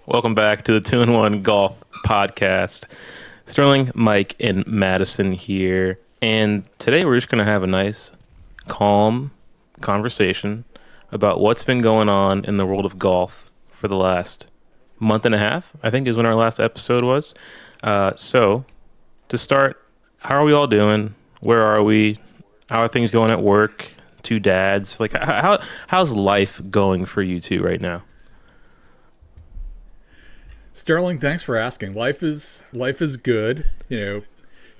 Welcome back to the 2-in-1 Golf Podcast. Sterling, Mike, and Madison here. And today we're just going to have a nice, calm conversation about what's been going on in the world of golf for the last month and a half, I think is when our last episode was. So, to start, how are we all doing? Where are we? How are things going at work? Two dads. Like, how's life going for you two right now? Sterling, thanks for asking. Life is good. You know,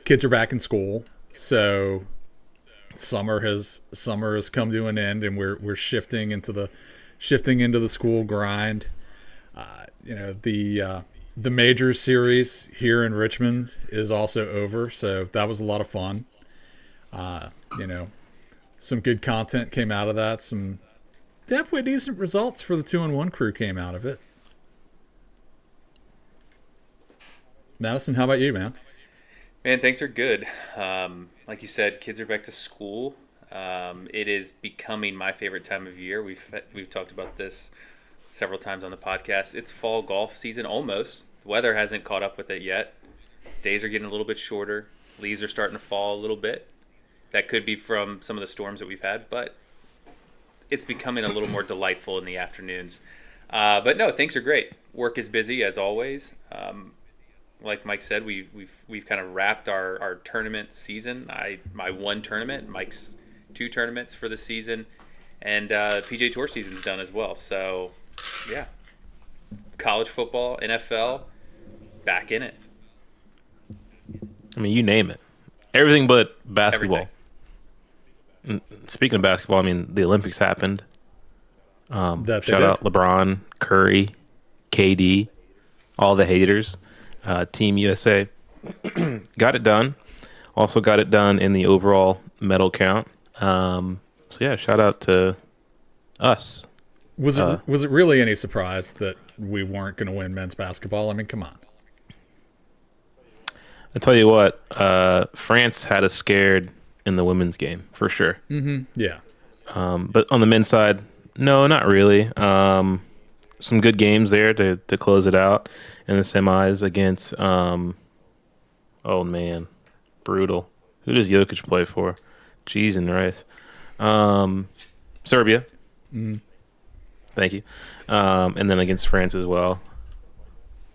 kids are back in school, so summer has come to an end, and we're shifting into the school grind. The major series here in Richmond is also over, so that was a lot of fun. Some good content came out of that. Some halfway decent results for the 2-in-1 crew came out of it. Madison, how about you, man? Man, things are good. Like you said, kids are back to school. It is becoming my favorite time of year. We've talked about this several times on the podcast. It's fall golf season almost. The weather hasn't caught up with it yet. Days are getting a little bit shorter. Leaves are starting to fall a little bit. That could be from some of the storms that we've had, but it's becoming a little more delightful in the afternoons. But no, things are great. Work is busy as always. Like Mike said, we've kind of wrapped our tournament season. My one tournament, Mike's two tournaments for the season, and PGA Tour season's done as well. So, yeah, college football, NFL, back in it. I mean, you name it. Everything but basketball. Everything. Speaking of basketball, I mean, the Olympics happened. Shout out LeBron, Curry, KD, all the haters. Team USA got it done. Also got it done in the overall medal count. So yeah, shout out to us. Was it really any surprise that we weren't going to win men's basketball? I mean, come on. I tell you what, France had us scared in the women's game for sure. Mm-hmm. Yeah. But on the men's side, no, not really. Some good games there to close it out in the semis against, oh man, brutal. Who does Jokic play for? Cheese and rice. Serbia. Mm. Thank you. And then against France as well.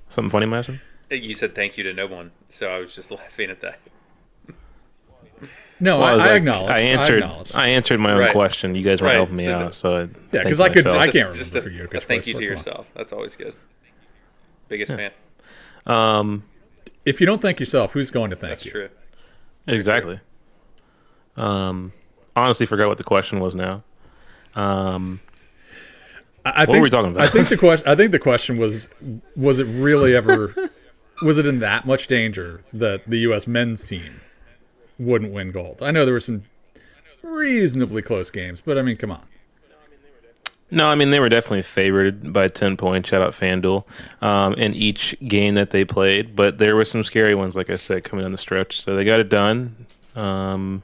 Something funny, Madison? You said thank you to no one, so I was just laughing at that. No, Well, I acknowledge. I answered my own Right. question. You guys were Right. helping me So out, so Yeah, because thank I myself. can't remember Just for a Jokic. thank you to Come on. yourself. That's always good. Biggest fan. If you don't thank yourself, who's going to thank That's you? true. Exactly. Honestly, forgot what the question was now. I What were we talking about? I think the question was it really ever? Was it in that much danger that the U.S. men's team wouldn't win gold? I know there were some reasonably close games, but I mean, come on. No, I mean, they were definitely favored by 10 points. Shout out FanDuel in each game that they played. But there were some scary ones, like I said, coming down the stretch. So they got it done. And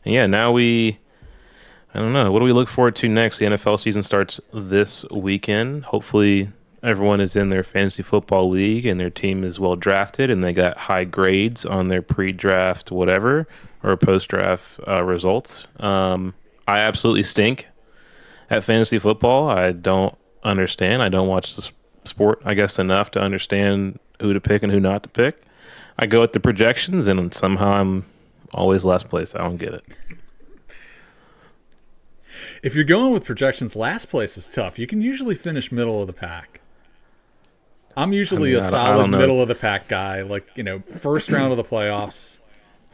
yeah, now I don't know. What do we look forward to next? The NFL season starts this weekend. Hopefully everyone is in their fantasy football league and their team is well drafted and they got high grades on their pre-draft whatever or post-draft results. I absolutely stink at fantasy football. I don't understand. I don't watch the sport, I guess, enough to understand who to pick and who not to pick. I go at the projections and somehow I'm always last place. I don't get it. If you're going with projections, last place is tough. You can usually finish middle of the pack. I'm usually a solid middle of the pack guy, like, first round of the playoffs,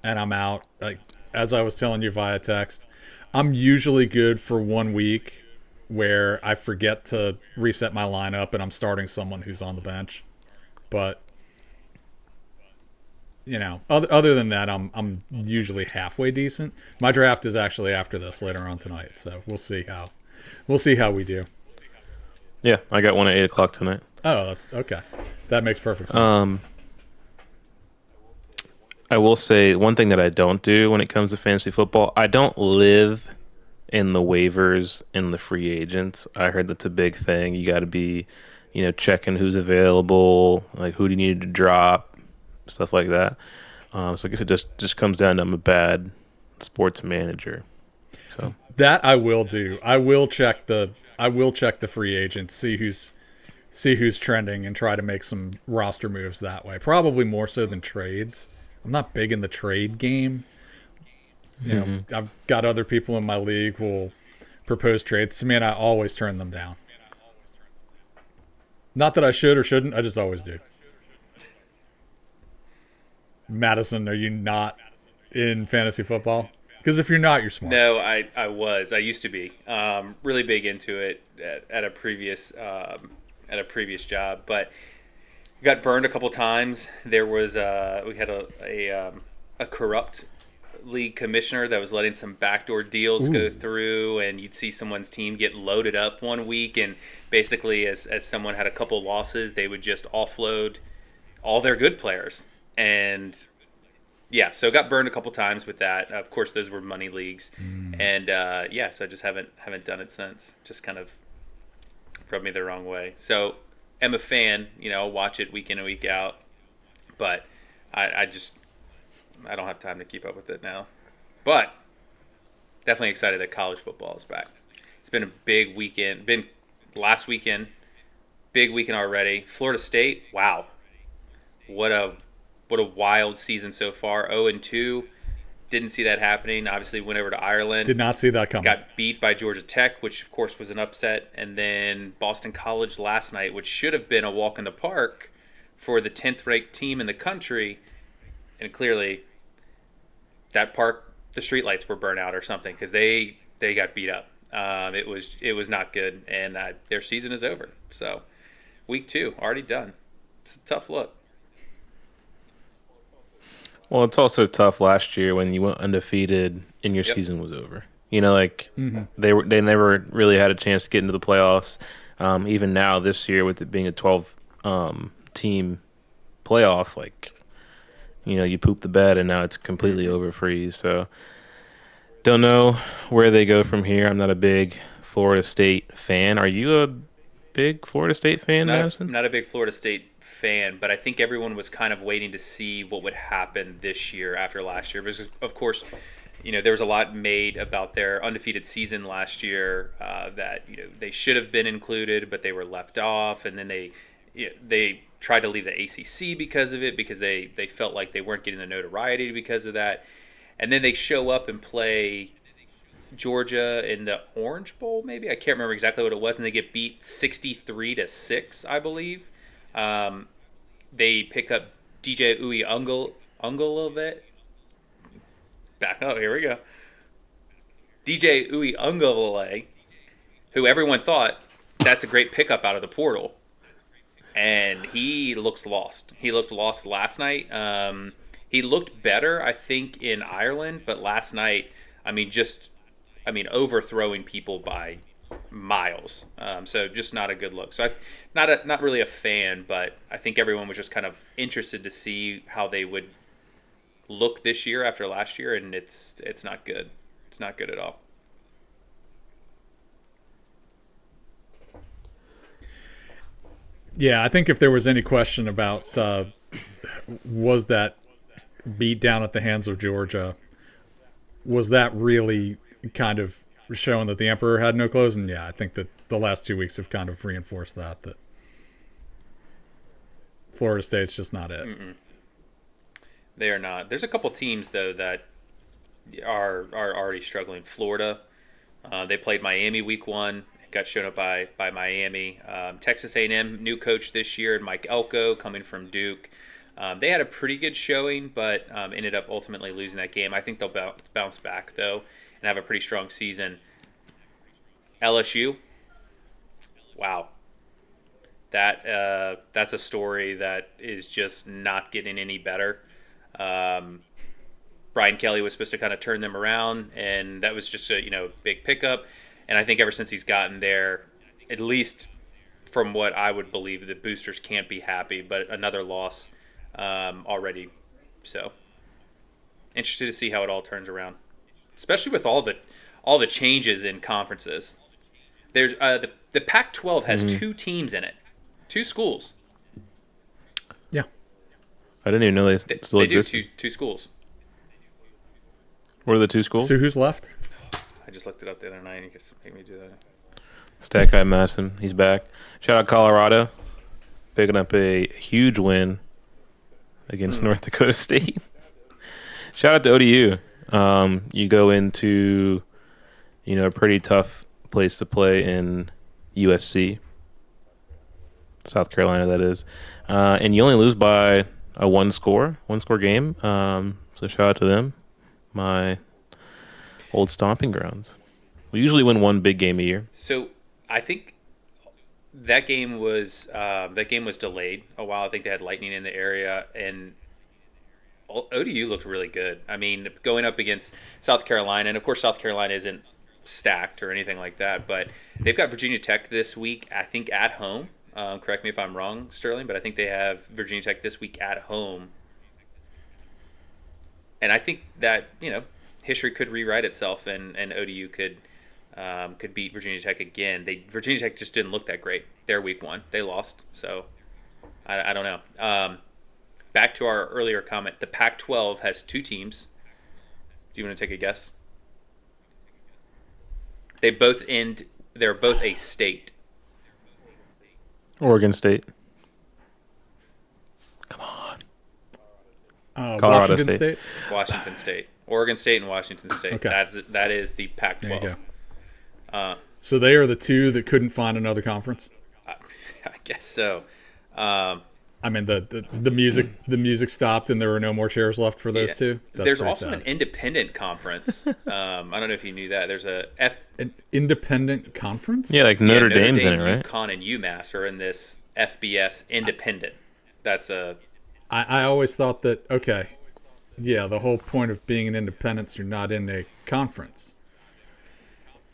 and I'm out. Like, as I was telling you via text, I'm usually good for 1 week where I forget to reset my lineup and I'm starting someone who's on the bench. But other than that, I'm usually halfway decent. My draft is actually after this later on tonight, so we'll see how we do. Yeah, I got one at 8:00 tonight. Oh, that's okay. That makes perfect sense. I will say one thing that I don't do when it comes to fantasy football, I don't live in the waivers and the free agents. I heard that's a big thing. You got to be checking who's available, like who do you need to drop, stuff like that. So I guess it just comes down to I'm a bad sports manager. So that I will do. I will check the free agents, see who's trending, and try to make some roster moves that way. Probably more so than trades. I'm not big in the trade game. I've got other people in my league who will propose trades to me, and I always turn them down. Not that I should or shouldn't. I just always do. Madison, are you not in fantasy football? Because if you're not, you're smart. No, I was. I used to be really big into it at a previous job, but got burned a couple times. There was we had a corrupt league commissioner that was letting some backdoor deals go through, and you'd see someone's team get loaded up one week, and basically as someone had a couple losses, they would just offload all their good players. And yeah, so got burned a couple times with that. Of course, those were money leagues, and so I just haven't done it since. Just kind of rubbed me the wrong way. So am a fan, I'll watch it week in and week out, but I don't have time to keep up with it now. But definitely excited that college football is back. It's been a big weekend. Been last weekend, big weekend already. Florida State, wow, what a wild season so far. 0-2, didn't see that happening. Obviously went over to Ireland. Did not see that coming. Got beat by Georgia Tech, which of course was an upset, and then Boston College last night, which should have been a walk in the park for the 10th ranked team in the country, and clearly that park, the streetlights were burnt out or something, because they got beat up. It was not good, and their season is over. So week 2 already done. It's a tough look. Well, it's also tough last year when you went undefeated and your season was over. They never really had a chance to get into the playoffs. Even now this year, with it being a 12 team playoff, you poop the bed and now it's completely over for you. So don't know where they go from here. I'm not a big Florida State fan. Are you a big Florida State fan, Madison? I'm not a big Florida State fan, but I think everyone was kind of waiting to see what would happen this year after last year, because of course there was a lot made about their undefeated season last year, that they should have been included but they were left off, and then they tried to leave the ACC because of it, because they felt like they weren't getting the notoriety because of that, and then they show up and play Georgia in the Orange Bowl, maybe I can't remember exactly what it was, and they get beat 63-6, I believe. They pick up DJ Uiagalelei. Back up, here we go. DJ Uiagalelei, who everyone thought that's a great pickup out of the portal, and he looks lost. He looked lost last night. He looked better, I think, in Ireland, but last night, overthrowing people by miles. So just not a good look. So not really a fan, but I think everyone was just kind of interested to see how they would look this year after last year, and it's not good. It's not good at all. Yeah, I think if there was any question about was that beat down at the hands of Georgia, was that really kind of showing that the Emperor had no clothes? And yeah, I think that the last 2 weeks have kind of reinforced that Florida State's just not it. Mm-mm. They are not. There's a couple teams though that are already struggling. Florida, they played Miami week 1, got shown up by Miami. Texas A&M, new coach this year, Mike Elko, coming from Duke. They had a pretty good showing, but ended up ultimately losing that game. I think they'll bounce back though and have a pretty strong season. LSU, wow. That's a story that is just not getting any better. Brian Kelly was supposed to kind of turn them around, and that was just a big pickup. And I think ever since he's gotten there, at least from what I would believe, the boosters can't be happy. But another loss already, so interested to see how it all turns around, especially with all the changes in conferences. There's the Pac-12 has 2 teams in it. 2 schools. Yeah. I didn't even know they still exist. Do two schools. What are the 2 schools? So who's left? I just looked it up the other night. You guys make me do that. Stat guy Madison, he's back. Shout out Colorado, picking up a huge win against North Dakota State. Shout out to ODU. You go into, a pretty tough place to play in USC, South Carolina, that is, and you only lose by a one score game. So shout out to them, my old stomping grounds. We usually win one big game a year. So I think that game was delayed a while. I think they had lightning in the area, and ODU looked really good. I mean, going up against South Carolina, and of course South Carolina isn't stacked or anything like that, but they've got Virginia Tech this week, I think, at home. Correct me if I'm wrong, Sterling, but I think they have Virginia Tech this week at home. And I think that, history could rewrite itself, and ODU could beat Virginia Tech again. Virginia Tech just didn't look that great. They're week 1. They lost. So I don't know. Back to our earlier comment, the Pac-12 has 2 teams. Do you want to take a guess? They're both a state. Oregon State. Come on. Colorado State. Washington State. Oregon State and Washington State. Okay. That is the Pac-12. There you go. So they are the 2 that couldn't find another conference? I guess so. I mean, the music stopped and there were no more chairs left for those 2. There's also an independent conference. I don't know if you knew that. There's an independent conference? Yeah, like Notre Dame's in it, right? UConn and UMass are in this FBS independent. That's I always thought that, okay, yeah, the whole point of being an independent is you're not in a conference.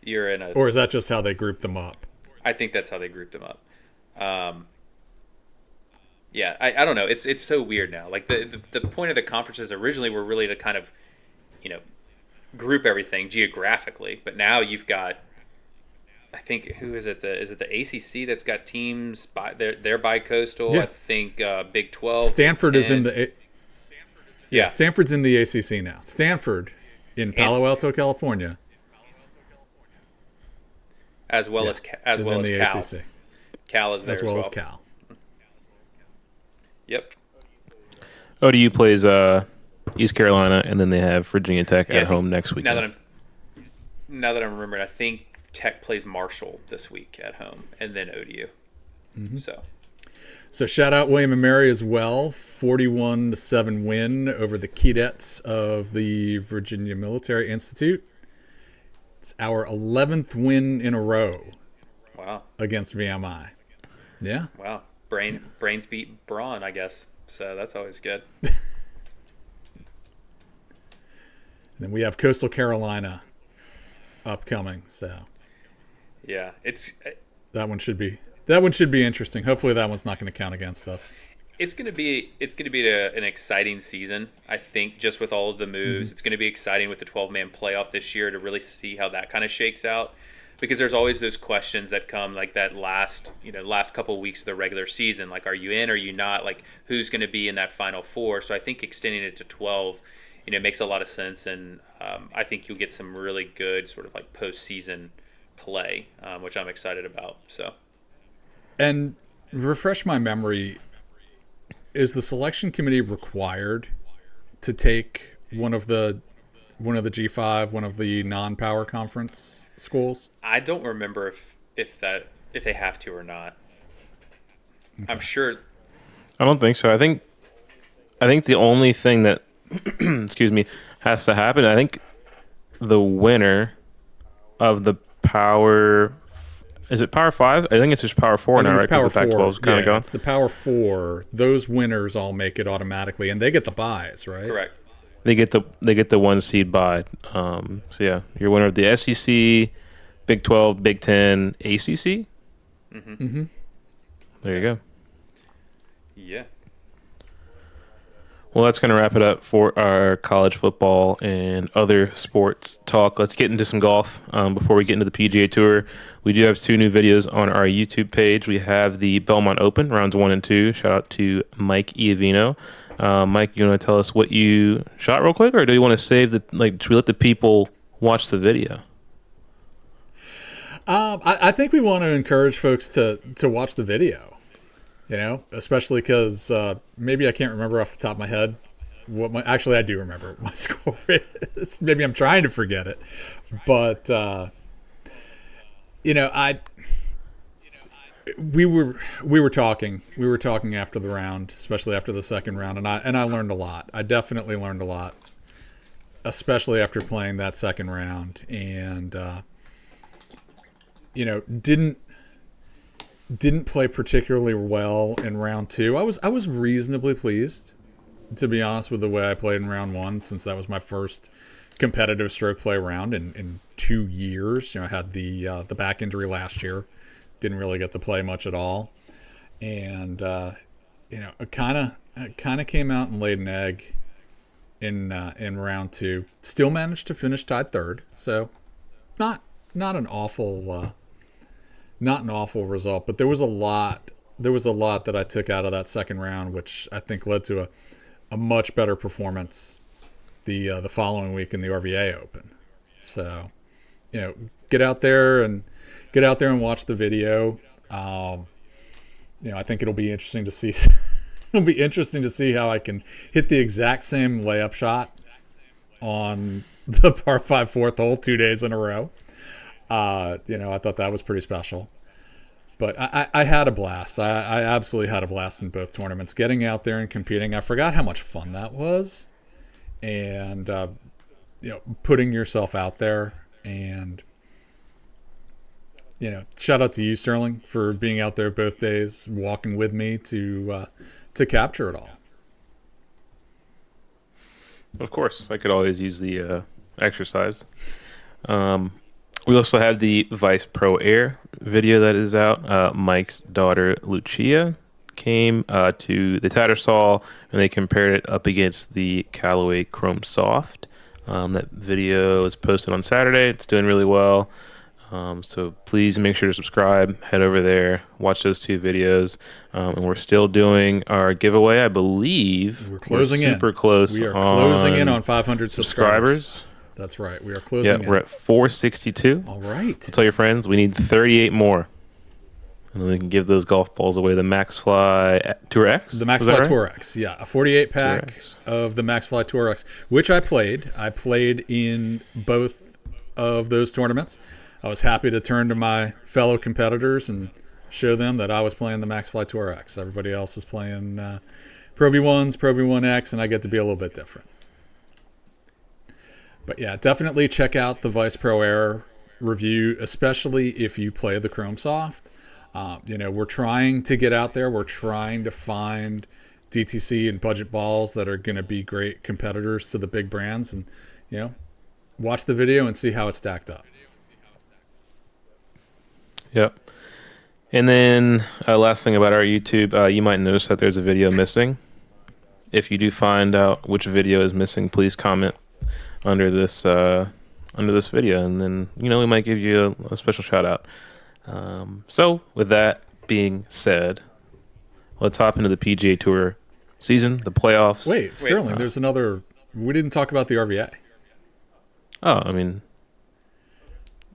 You're in Or is that just how they group them up? I think that's how they grouped them up. Yeah, I don't know. It's so weird now. Like the point of the conferences originally were really to kind of, group everything geographically. But now you've got, I think, who is it? Is it the ACC that's got teams they're bi-coastal? Yeah. I think Big 12. Stanford is in the. Yeah, Stanford's in the ACC now. Stanford in Palo Alto, California, as well as Cal. ACC. Cal is there as well as Cal. Yep. ODU plays East Carolina, and then they have Virginia Tech at home next week. Now that I'm remembering, I think Tech plays Marshall this week at home, and then ODU. Mm-hmm. So shout out William and Mary as well. 41-7 win over the Keydets of the Virginia Military Institute. It's our 11th win in a row. Wow. Against VMI. Yeah. Wow. Brains beat brawn, I guess. So that's always good. Then we have Coastal Carolina upcoming. So yeah, that one should be interesting. Hopefully that one's not going to count against us. It's going to be an exciting season. I think just with all of the moves, It's going to be exciting with the 12-man playoff this year to really see how that kind of shakes out. Because there's always those questions that come like that last couple of weeks of the regular season. Like, are you in? Are you not? Like, who's going to be in that Final Four? So I think extending it to 12, makes a lot of sense. And I think you'll get some really good sort of like postseason play, which I'm excited about. So, and refresh my memory, is the selection committee required to take one of the G5, one of the non-power conference schools? I don't remember if they have to or not. Okay. I'm sure. I don't think so. I think the only thing that excuse me has to happen, I think the winner of the Power, is it Power 5? I think it's just Power 4 now, right? Power 4. Pac-12's kind of gone. It's the Power 4. Those winners all make it automatically, and they get the buys, right? Correct. They get the 1 seed bye. So yeah, you're winner of the SEC, Big 12, Big 10, ACC. Mm-hmm. There you go. Yeah. Well, that's going to wrap it up for our college football and other sports talk. Let's get into some golf before we get into the PGA Tour. We do have 2 new videos on our YouTube page. We have the Belmont Open, rounds 1 and 2. Shout out to Mike Iovino. Mike, you want to tell us what you shot real quick, or do you want to save should we let the people watch the video? I think we want to encourage folks to watch the video. Especially because maybe I can't remember off the top of my head actually, I do remember what my score is. Maybe I'm trying to forget it, but we were talking after the round, especially after the second round, and I learned a lot. I definitely learned a lot, especially after playing that second round, and didn't play particularly well in round 2. I was reasonably pleased, to be honest, with the way I played in round 1, since that was my first competitive stroke play round in 2 years. I had the back injury last year, didn't really get to play much at all, and it kind of came out and laid an egg in round 2. Still managed to finish tied third, so not an awful. Not an awful result, but there was a lot that I took out of that second round, which I think led to a much better performance the following week in the RVA Open. So, get out there and watch the video. I think it'll be interesting to see. It'll be interesting to see how I can hit the exact same layup shot on the par 5 fourth hole 2 days in a row. I thought that was pretty special. But I had a blast. I absolutely had a blast in both tournaments. Getting out there and competing, I forgot how much fun that was. And, putting yourself out there. And, shout out to you, Sterling, for being out there both days, walking with me to capture it all. Of course. I could always use the exercise. We also have the Vice Pro Air video that is out. Mike's daughter, Lucia, came to the Tattersall, and they compared it up against the Callaway Chrome Soft. That video is posted on Saturday. It's doing really well. So please make sure to subscribe. Head over there. Watch those 2 videos. And we're still doing our giveaway. I believe we're closing super close. We are closing in on 500 subscribers. That's right. We are closing in. We're at 462. All right. Tell your friends we need 38 more. And then we can give those golf balls away. The MaxFly Tour X? The MaxFly Tour X, yeah. A 48-pack of the MaxFly Tour X, which I played. I played in both of those tournaments. I was happy to turn to my fellow competitors and show them that I was playing the MaxFly Tour X. Everybody else is playing Pro V1s, Pro V1X, and I get to be a little bit different. But yeah, definitely check out the Vice Pro Air review, especially if you play the Chrome Soft. We're trying to get out there. We're trying to find DTC and budget balls that are going to be great competitors to the big brands. And, watch the video and see how it's stacked up. Yep. And then last thing about our YouTube, you might notice that there's a video missing. If you do find out which video is missing, please comment under this video, and then we might give you a special shout out. So with that being said, let's hop into the PGA Tour season, the playoffs. Wait, Sterling, there's another. We didn't talk about the RVA. Oh, I mean,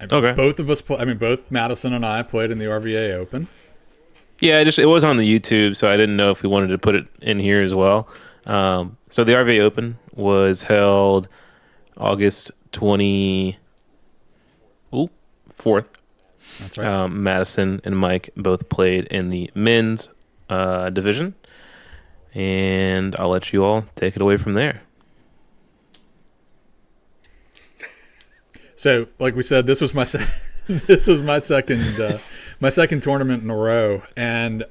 okay. Both of us. Both Madison and I played in the RVA Open. Yeah, it was on the YouTube, so I didn't know if we wanted to put it in here as well. So the RVA Open was held August 24th. That's right. Madison and Mike both played in the men's division, and I'll let you all take it away from there. So, like we said, this was my second tournament in a row, and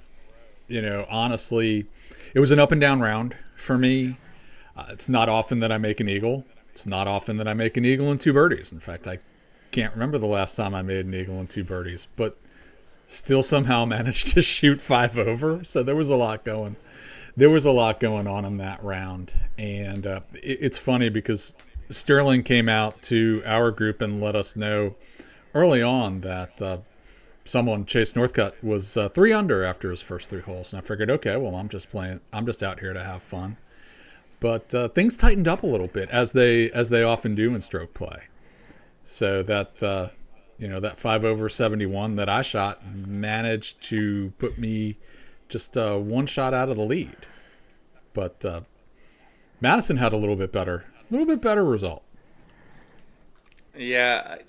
honestly, it was an up and down round for me. It's not often that I make an eagle. It's not often that I make an eagle and 2 birdies. In fact, I can't remember the last time I made an eagle and 2 birdies, but still somehow managed to shoot 5 over. So there was a lot going there was a lot going on in that round, and it's funny because Sterling came out to our group and let us know early on that someone, Chase Northcutt, was 3 under after his first 3 holes, and I figured, okay, well, I'm just out here to have fun. But things tightened up a little bit as they often do in stroke play. So that that 5 over 71 that I shot managed to put me just 1 shot out of the lead. But Madison had a little bit better result. Yeah,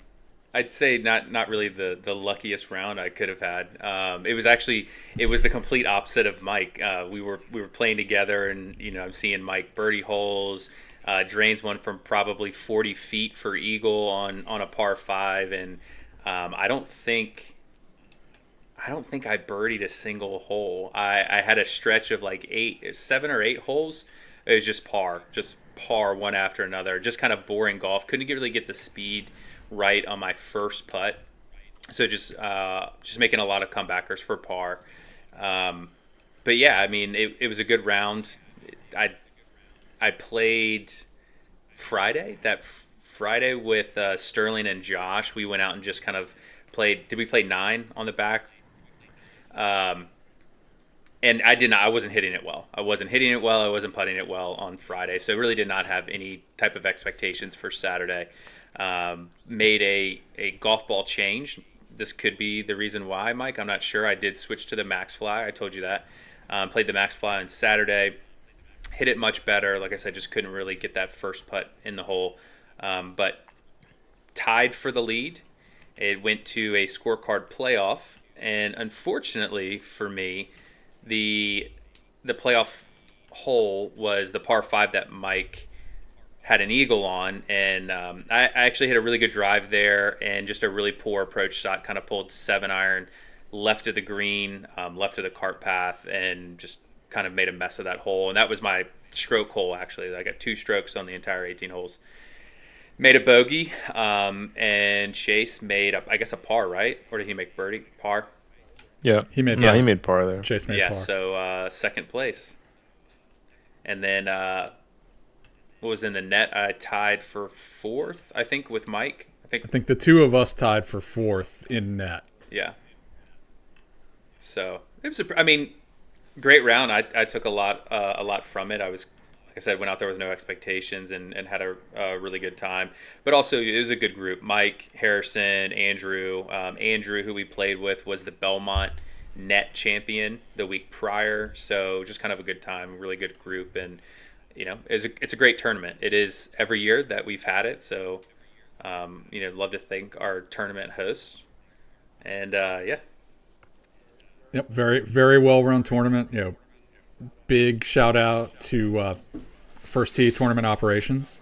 I'd say not really the luckiest round I could have had. It was the complete opposite of Mike. We were playing together, and I'm seeing Mike birdie holes, drains one from probably 40 feet for eagle on a par 5, and I don't think I birdied a single hole. I had a stretch of like 7 or 8 holes. It was just par one after another. Just kind of boring golf. Couldn't really get the speed right on my first putt. So just making a lot of comebackers for par. But yeah, I mean, it was a good round. I played Friday. That Friday with Sterling and Josh, we went out and just kind of played. Did we play 9 on the back? And I wasn't hitting it well. I wasn't putting it well on Friday. So really did not have any type of expectations for Saturday. Made a golf ball change. This could be the reason why, Mike. I'm not sure. I did switch to the Max Fly. I told you that. Played the Max Fly on Saturday. Hit it much better. Like I said, just couldn't really get that first putt in the hole. But tied for the lead. It went to a scorecard playoff. And unfortunately for me, the playoff hole was the par 5 that Mike had an eagle on, and I actually hit a really good drive there and just a really poor approach shot. Kind of pulled 7-iron left of the green, left of the cart path, and just kind of made a mess of that hole. And that was my stroke hole, actually. I got 2 strokes on the entire 18 holes. Made a bogey, and Chase made, I guess, a par, right? Or did he make birdie? Par? Yeah. He made par there. Chase made par. So second place. And then what was in the net? I tied for 4th, I think, with Mike. I think the 2 of us tied for 4th in net. Yeah. So it was great round. I took a lot from it. I was, like I said, went out there with no expectations and had a really good time. But also, it was a good group. Mike, Harrison, Andrew. Andrew, who we played with, was the Belmont net champion the week prior. So just kind of a good time, really good group. And, it's a great tournament. It is every year that we've had it. So, love to thank our tournament host. And, yeah. Yep, very, very well-run tournament. Big shout-out to First Tee Tournament Operations.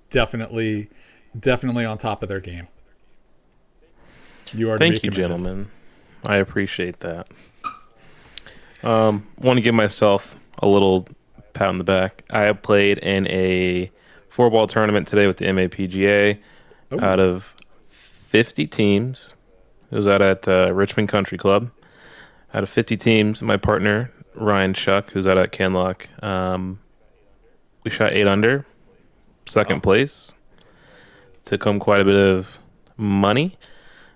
Definitely on top of their game. Thank you, gentlemen. I appreciate that. Want to give myself a little pat on the back. I played in a 4-ball tournament today with the MAPGA. Out of 50 teams. It was out at Richmond Country Club. Out of 50 teams, my partner, Ryan Shuck, who's out at Canlock, we shot 8 under, second place. Took home quite a bit of money.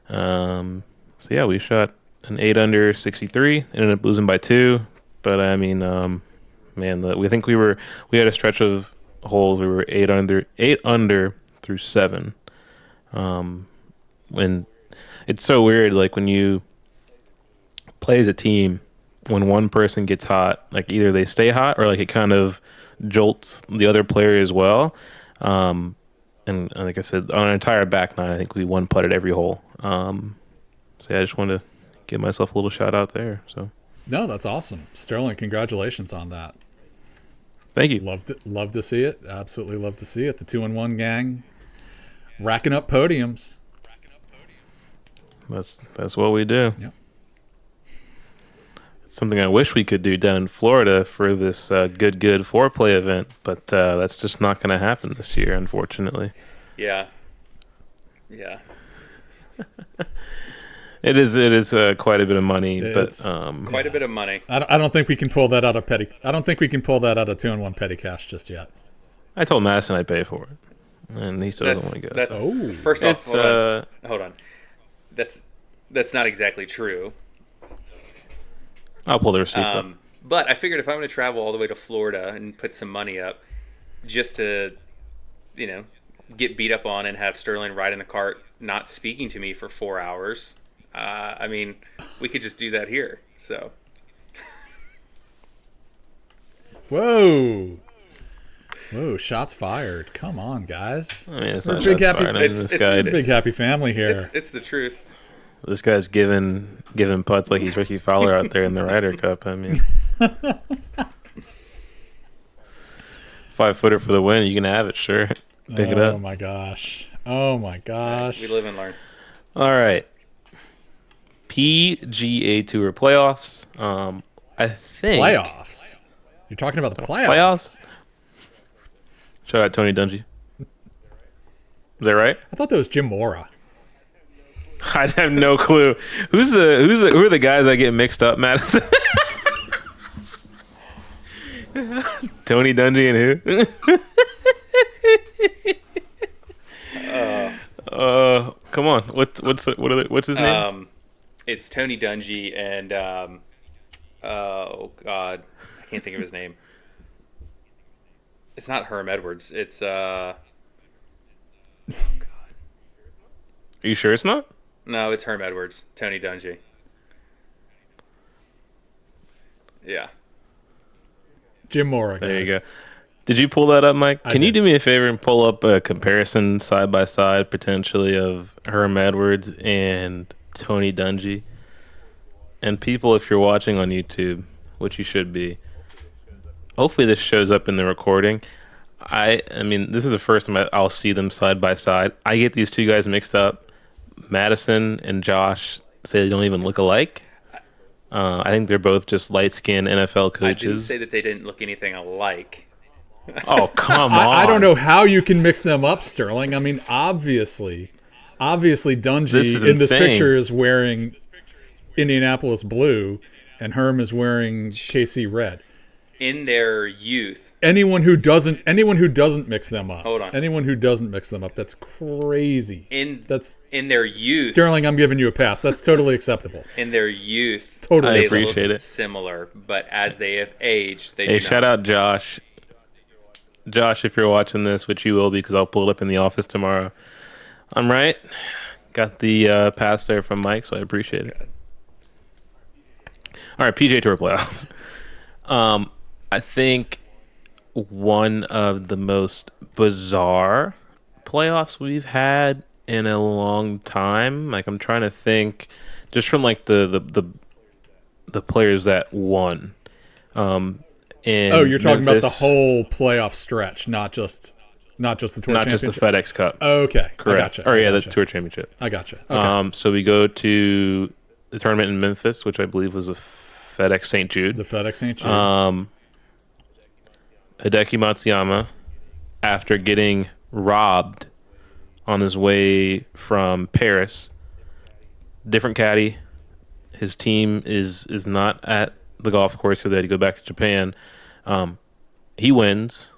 So, yeah, we shot an 8 under 63. Ended up losing by 2. But, I mean, man, we had a stretch of holes. We were 8 under through 7. And it's so weird, like, when you play as a team, when one person gets hot, like, either they stay hot or, like, it kind of jolts the other player as well. And like I said, on an entire back nine, I think we 1-putted every hole. So yeah, I just wanted to give myself a little shout out there. So no, that's awesome, Sterling. Congratulations on that. Thank you. Love to see it. Absolutely love to see it. The 2-in-1 gang racking up podiums. That's what we do. Yep. It's something I wish we could do down in Florida for this good foreplay event, but that's just not going to happen this year, unfortunately. Yeah. It is quite a bit of money, It's but quite a bit of money. I don't think we can pull that out of petty. I don't think we can pull that out of 2-1 petty cash just yet. I told Madison I'd pay for it, and he still doesn't want to go. That's first off. Hold on. That's not exactly true. I'll pull the receipts up. But I figured if I'm going to travel all the way to Florida and put some money up, just to, get beat up on and have Sterling ride in the cart, not speaking to me for 4 hours. I mean, we could just do that here. So. Whoa, shots fired. Come on, guys. I mean, it's We're not a big shots happy. fired. I mean, this guy, big happy family here. It's the truth. This guy's giving putts like he's Ricky Fowler out there in the Ryder Cup. I mean, 5-footer for the win. You can have it, sure. Pick it up. Oh my gosh. We live and learn. All right. PGA Tour playoffs. I think Playoffs. You're talking about the playoffs. Playoffs. Shout out Tony Dungy. Is that right? I thought that was Jim Mora. I have no clue. Who are the guys that get mixed up, Madison? Tony Dungy and who? Come on. What's his name? It's Tony Dungy and oh god, I can't think of his name. It's not Herm Edwards. It's Are you sure it's not? No, it's Herm Edwards. Tony Dungy. Yeah. Jim Mora, guys. There you go. Did you pull that up, Mike? Can you do me a favor and pull up a comparison side by side potentially of Herm Edwards and Tony Dungy? And people, if you're watching on YouTube, which you should be, hopefully this shows up in the recording. I mean, this is the first time I'll see them side by side. I get these two guys mixed up. Madison and Josh say they don't even look alike. I think they're both just light-skinned NFL coaches. I didn't say that they didn't look anything alike. Oh, come on. I don't know how you can mix them up, Sterling. I mean, obviously Dungy in this picture is wearing Indianapolis blue, and Herm is wearing KC red. In their youth. Anyone who doesn't mix them up. Hold on. Anyone who doesn't mix them up, that's crazy. In their youth. Sterling, I'm giving you a pass. That's totally acceptable. In their youth, totally I appreciate it. Similar, but as they have aged, they Hey, shout out Josh. Josh, if you're watching this, which you will because I'll pull it up in the office tomorrow. I'm right. Got the pass there from Mike, so I appreciate it. All right, PGA Tour playoffs. I think one of the most bizarre playoffs we've had in a long time. Like, I'm trying to think, just from like the players that won. You're talking about the whole playoff stretch, not just the tour championship? Not just the FedEx Cup. Okay. Correct. The tour championship. I gotcha. Okay. So we go to the tournament in Memphis, which I believe was the FedEx St. Jude. The FedEx St. Jude. Hideki Matsuyama, after getting robbed on his way from Paris, different caddy. His team is not at the golf course because they had to go back to Japan. He wins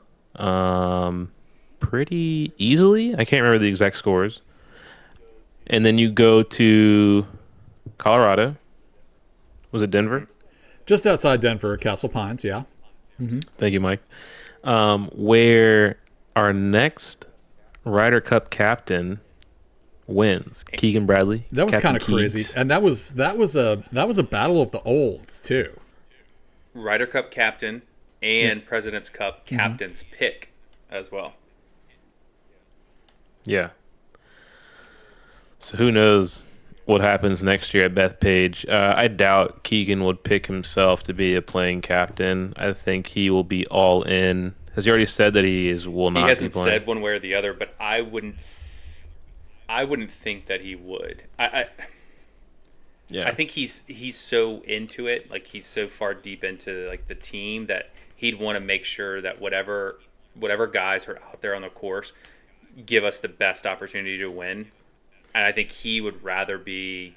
pretty easily. I can't remember the exact scores. And then you go to Colorado. Was it Denver? Just outside Denver, Castle Pines, yeah. Mm-hmm. Thank you, Mike. Where our next Ryder Cup captain wins, Keegan Bradley. That was kind of crazy, and that was a battle of the olds too. Ryder Cup captain and President's Cup captain's pick as well. Yeah. So who knows what happens next year at Bethpage. I doubt Keegan would pick himself to be a playing captain. I think he will be all in. Has he already said that he will not be playing? He hasn't said one way or the other, but I wouldn't think that he would. I think he's so into it, like he's so far deep into like the team that he'd want to make sure that whatever guys are out there on the course give us the best opportunity to win. And I think he would rather be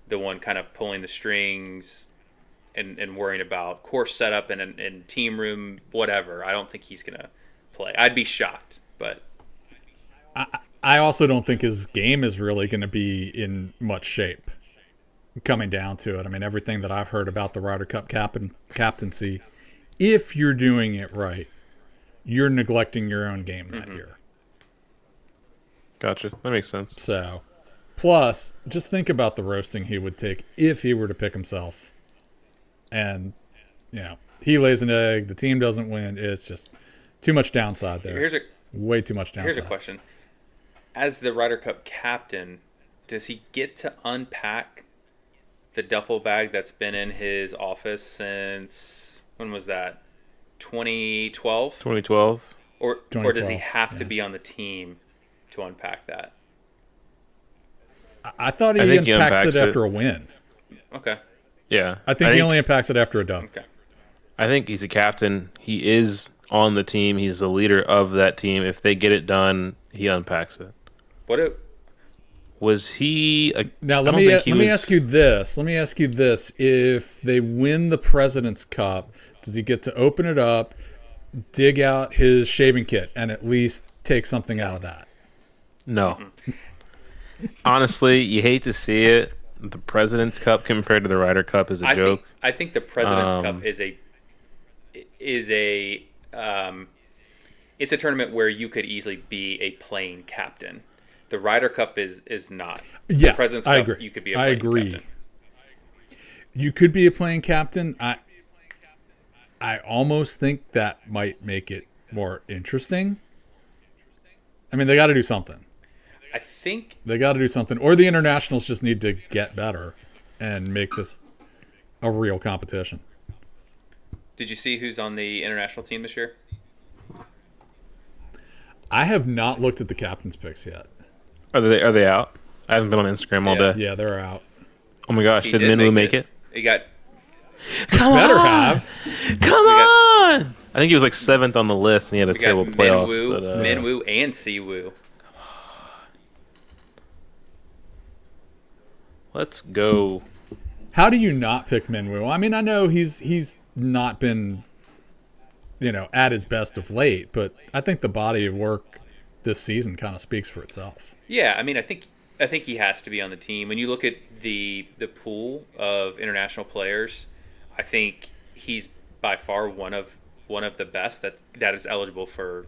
the one kind of pulling the strings and worrying about course setup and team room, whatever. I don't think he's going to play. I'd be shocked, but I also don't think his game is really going to be in much shape coming down to it. I mean, everything that I've heard about the Ryder Cup captaincy, if you're doing it right, you're neglecting your own game that year. Gotcha. That makes sense. So, plus, just think about the roasting he would take if he were to pick himself. And, he lays an egg, the team doesn't win. It's just too much downside there. Way too much downside. Here's a question. As the Ryder Cup captain, does he get to unpack the duffel bag that's been in his office since, when was that? 2012? 2012. Or does he have to be on the team to unpack that? I thought he unpacks it after a win. Okay. Yeah. I think he only unpacks it after a dub. Okay. I think he's a captain. He is on the team. He's the leader of that team. If they get it done, he unpacks it. Was he? Now let me ask you this. Let me ask you this: if they win the President's Cup, does he get to open it up, dig out his shaving kit, and at least take something out of that? No. Honestly, you hate to see it. The President's Cup compared to the Ryder Cup is a joke. I think the President's Cup it's a tournament where you could easily be a playing captain. The Ryder Cup is not. Yes, the President's I Cup, agree. You could be a playing captain. You could be a playing captain. I almost think that might make it more interesting. I mean, they got to do something. I think they got to do something, or the internationals just need to get better and make this a real competition. Did you see who's on the international team this year? I have not looked at the captain's picks yet. Are they out? I haven't been on Instagram all day. Yeah, they're out. Oh my gosh, did Minwoo make it? He got. Come better on! have. Come on! I think he was like 7th on the list, and he had a terrible playoff. Minwoo and Siwoo. Let's go. How do you not pick Minwoo? I mean, I know he's not been, at his best of late, but I think the body of work this season kind of speaks for itself. Yeah, I mean, I think he has to be on the team. When you look at the pool of international players, I think he's by far one of the best that is eligible for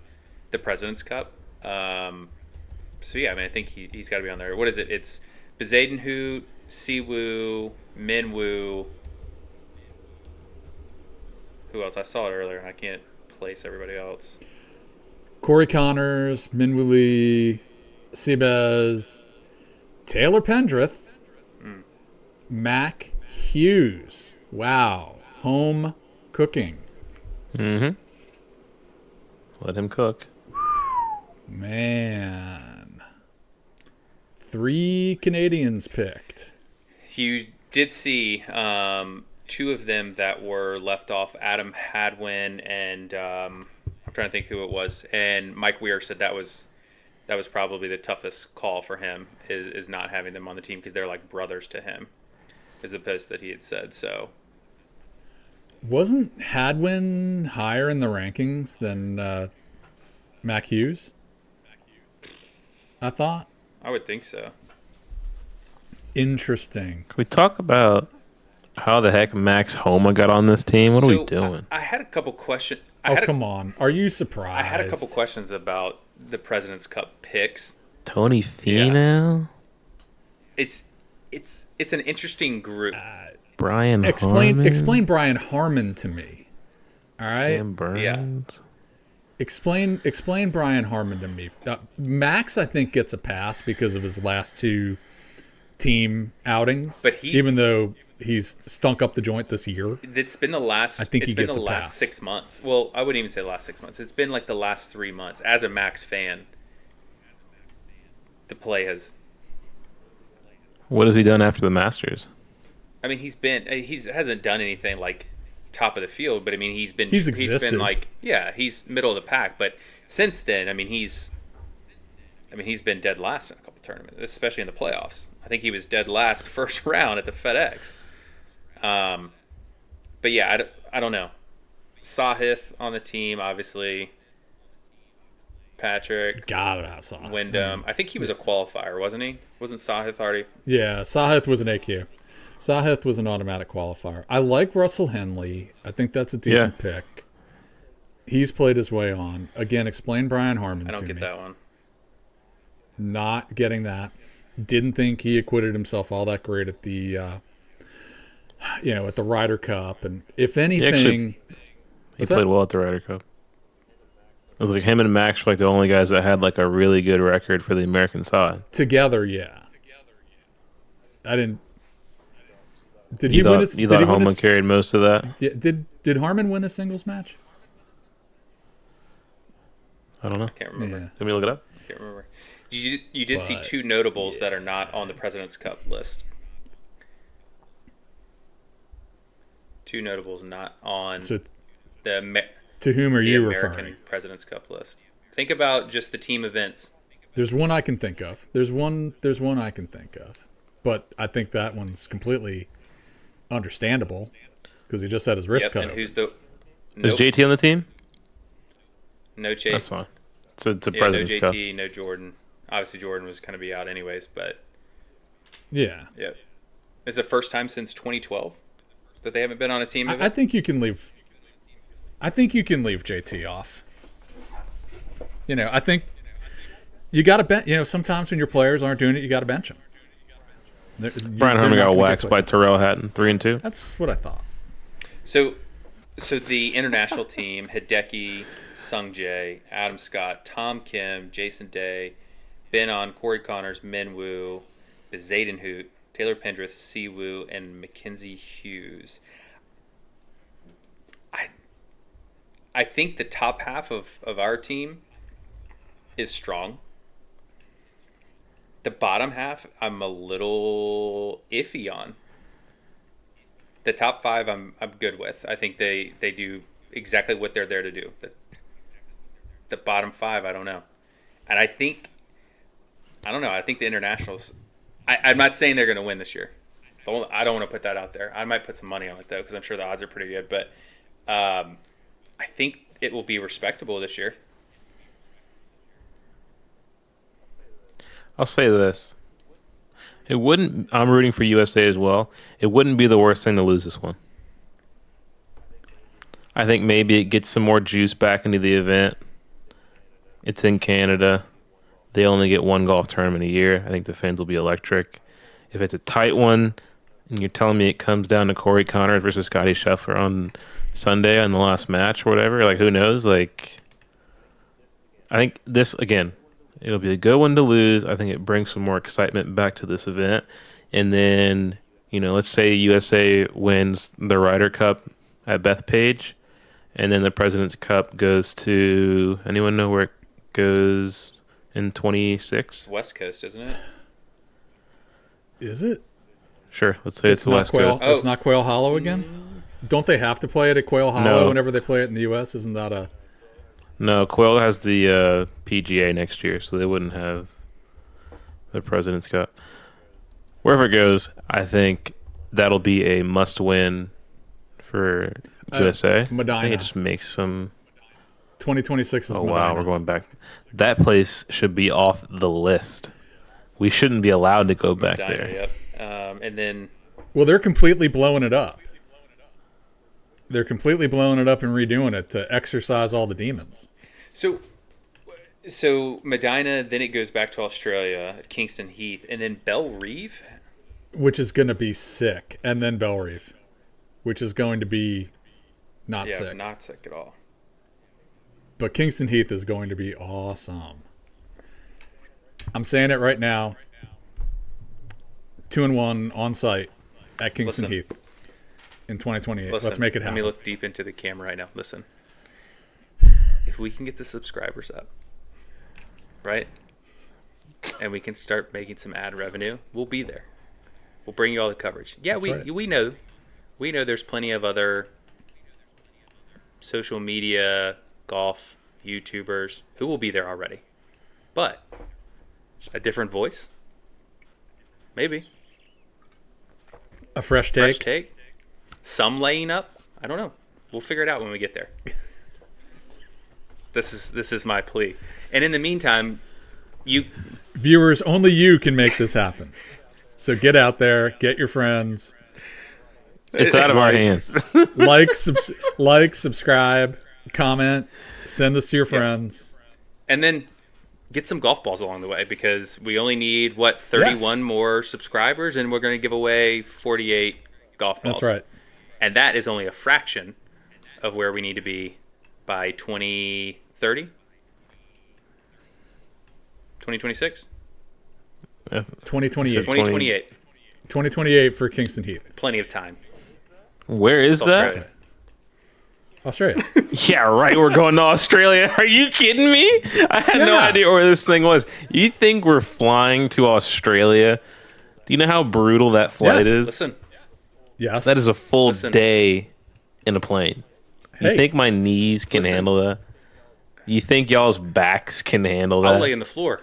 the President's Cup. So yeah, I mean, I think he's got to be on there. What is it? It's Bezadenhout, Siwoo, Minwoo. Who else? I saw it earlier, and I can't place everybody else. Corey Connors, Minwoo Lee, Seabez, Taylor Pendrith, Mac Hughes. Wow. Home cooking. Mm-hmm. Let him cook. Man. 3 Canadians picked. You did see 2 of them that were left off, Adam Hadwin and I'm trying to think who it was. And Mike Weir said that was probably the toughest call for him is not having them on the team because they're like brothers to him, is the post that he had said. So wasn't Hadwin higher in the rankings than Mac Hughes? I thought. I would think so. Interesting. Can we talk about how the heck Max Homa got on this team? What are we doing? I had a couple questions. Come on. Are you surprised? I had a couple questions about the President's Cup picks. Tony Finau? Yeah. It's an interesting group. Brian Harman? Explain Brian Harman to me. All right? Sam Burns? Yeah. Explain Brian Harman to me. Max, I think, gets a pass because of his last 2 team outings. But even though he's stunk up the joint this year. It's been the last. I think it's he been gets the a last pass. 6 months. Well, I wouldn't even say the last 6 months. It's been like the last 3 months. As a Max fan, the play has. What has he done after the Masters? I mean, he hasn't done anything like top of the field, but I mean, he's been existed. like, yeah, he's middle of the pack. But since then, I mean, he's I mean, he's been dead last in a couple tournaments, especially in the playoffs. I think he was dead last first round at the FedEx. But yeah, I don't know. Sahith on the team, obviously. Patrick. Gotta have Sahith. Wyndham. I think he was a qualifier, wasn't he? Wasn't Sahith already? Yeah, Sahith was an AQ. Sahith was an automatic qualifier. I like Russell Henley. I think that's a decent pick. He's played his way on. Again, explain Brian Harman to me. I don't get that one. Not getting that. Didn't think he acquitted himself all that great at the, at the Ryder Cup. And if anything, he played well at the Ryder Cup. It was like him and Max were like the only guys that had like a really good record for the American side together. Yeah, I didn't. Did you he win? You thought Harman carried most of that? Yeah. Did Harman win a singles match? I don't know. I can't remember. Yeah. Let me look it up. I can't remember. You did see two notables that are not on the President's Cup list. Two notables not on the. To whom are you American referring? President's Cup list. Think about just the team events. There's one I can think of. There's one I can think of, but I think that one's completely understandable because he just had his wrist cut. And who's the? Is JT on the team? No Chase. That's fine. So it's a President's Cup. No JT, no Jordan. Obviously, Jordan was going to be out anyways, but yeah. It's the first time since 2012 that they haven't been on a team event. I think you can leave. I think you can leave JT off. I think you got to bench. Sometimes when your players aren't doing it, you got to bench them. Brian Harman got waxed by Terrell Hatton, 3-2. That's what I thought. So the international team: Hideki, Sung Jae, Adam Scott, Tom Kim, Jason Day, Ben On, Corey Connors, Min Woo, Zayden Hoot, Taylor Pendrith, Si Woo, and Mackenzie Hughes. I think the top half of our team is strong. The bottom half, I'm a little iffy on. The top five, I'm good with. I think they do exactly what they're there to do. The bottom five, I don't know. And I think the internationals, I'm not saying they're going to win this year. I don't want to put that out there. I might put some money on it, though, because I'm sure the odds are pretty good. But I think it will be respectable this year. I'll say this. I'm rooting for USA as well. It wouldn't be the worst thing to lose this one. I think maybe it gets some more juice back into the event. It's in Canada. They only get one golf tournament a year. I think the fans will be electric. If it's a tight one, and you're telling me it comes down to Corey Connors versus Scotty Scheffler on Sunday on the last match or whatever, like, who knows? Like, I think this, again, it'll be a good one to lose. I think it brings some more excitement back to this event. And then, let's say USA wins the Ryder Cup at Bethpage, and then the President's Cup goes to, anyone know where it goes in 26? West Coast, isn't it? Is it? Sure, let's say it's the West Coast. It's not Quail Hollow again? Don't they have to play it at Quail Hollow whenever they play it in the U.S.? Isn't that a... No, Quail has the PGA next year, so they wouldn't have the President's Cup. Wherever it goes, I think that'll be a must-win for USA. Medina. I think it just makes some... 2026 is Medina. Wow, we're going back. That place should be off the list. We shouldn't be allowed to go back Medina, there. Yep. And then... Well, they're completely blowing it up. They're completely blowing it up and redoing it to exercise all the demons. So Medina, then it goes back to Australia, Kingston Heath, and then Belle Reeve? Which is going to be sick. And then Belle Reeve, which is going to be not sick. Yeah, not sick at all. But Kingston Heath is going to be awesome. I'm saying it right now. 2-1 on site at Kingston Heath in 2028. Let's make it happen. Let me look deep into the camera right now. Listen. If we can get the subscribers up, right? And we can start making some ad revenue, we'll be there. We'll bring you all the coverage. Yeah, we know. We know there's plenty of other social media, golf, YouTubers who will be there already. But A different voice? Maybe. A fresh take? Fresh take? Some laying up? I don't know. We'll figure it out when we get there. This is my plea. And in the meantime, you... Viewers, only you can make this happen. So get out there, get your friends. It's out of our hands. like, subscribe, comment, send this to your friends. And then get some golf balls along the way, because we only need, 31 more subscribers, and we're going to give away 48 golf balls. That's right. And that is only a fraction of where we need to be by 2030? 2026? 2028. 2028. 2028 for Kingston Heath. Plenty of time. Where is that? Australia. Yeah, right. We're going to Australia. Are you kidding me? I had no idea where this thing was. You think we're flying to Australia? Do you know how brutal that flight is? Listen. Yes. That is a full day in a plane. You think my knees can handle that? You think y'all's backs can handle that? I'll lay in the floor.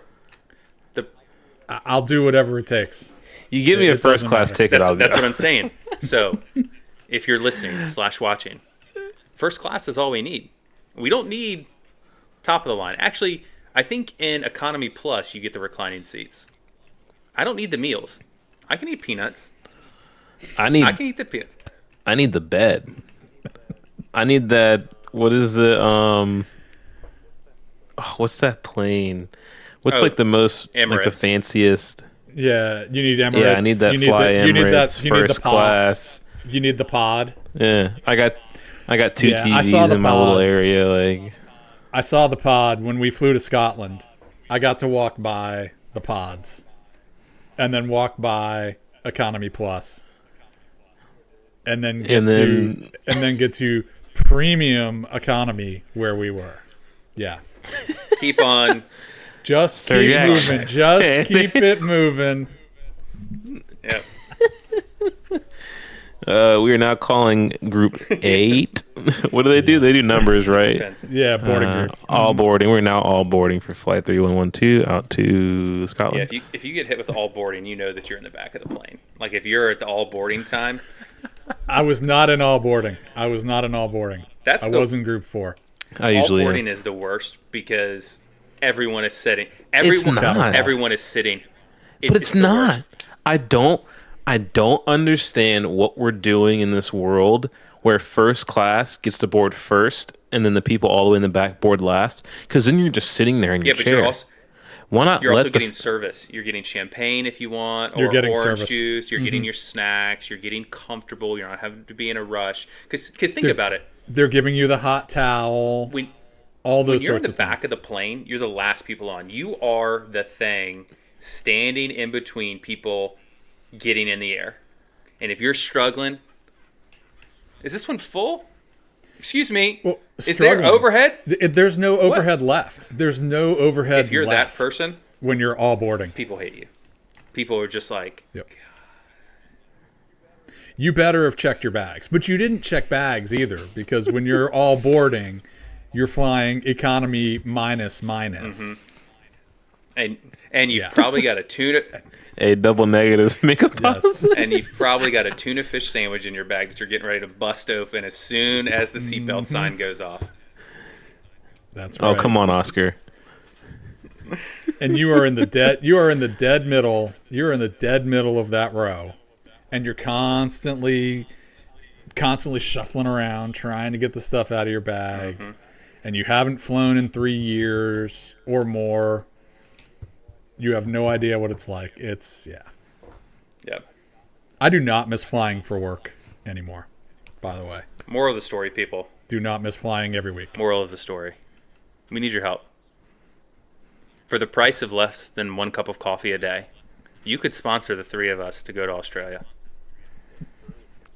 I'll do whatever it takes. You give me a first class ticket, I'll go. That's what I'm saying. So, if you're listening / watching, first class is all we need. We don't need top of the line. Actually, I think in Economy Plus you get the reclining seats. I don't need the meals. I can eat peanuts. I can eat the peanuts. I need the bed. I need that. What is the what's that plane? What's like the most Emirates. like the fanciest? Yeah, you need Emirates. Yeah, I need that Emirates. You need that first class. You need the pod. Yeah, I got two TVs in my little area. Like, I saw the pod when we flew to Scotland. I got to walk by the pods, and then walk by Economy Plus, and then get to Premium Economy where we were. Yeah. Keep on. Just keep moving. Just keep it moving. Yep. We are now calling Group 8. What do they do? They do numbers, right? Yeah, boarding groups. All boarding. We're now all boarding for Flight 3112 out to Scotland. Yeah, if you get hit with all boarding, you know that you're in the back of the plane. Like, if you're at the all boarding time. I was not in all boarding. I was in Group 4. I usually all boarding is the worst because everyone is sitting. Everyone is sitting. But it's not. I don't understand what we're doing in this world where first class gets to board first and then the people all the way in the back board last, because then you're just sitting there in your chair. Why not? You're also getting service. You're getting champagne if you want, or orange juice. You're getting your snacks. You're getting comfortable. You're not having to be in a rush. Because think about it. They're giving you the hot towel. All those sorts of things. When you're in the back of the plane, you're the last people on. You are the thing standing in between people getting in the air. And if you're struggling, is this one full? Excuse me. Well, is there overhead? There's no overhead left. There's no overhead left. If you're that person, when you're all boarding, people hate you. People are just like, yep. You better have checked your bags. But you didn't check bags either, because when you're all boarding, you're flying economy minus. Mm-hmm. And you've probably got a tuna. A double negatives make a pause. Yes. And you've probably got a tuna fish sandwich in your bag that you're getting ready to bust open as soon as the seatbelt sign goes off. That's right. Oh, come on, Oscar. And you are in the dead middle. You're in the dead middle of that row. And you're constantly shuffling around trying to get the stuff out of your bag. Mm-hmm. And you haven't flown in 3 years or more. You have no idea what it's like. Yep. I do not miss flying for work anymore, by the way. Moral of the story, people. Do not miss flying every week. Moral of the story. We need your help. For the price of less than 1 cup of coffee a day, you could sponsor the 3 of us to go to Australia.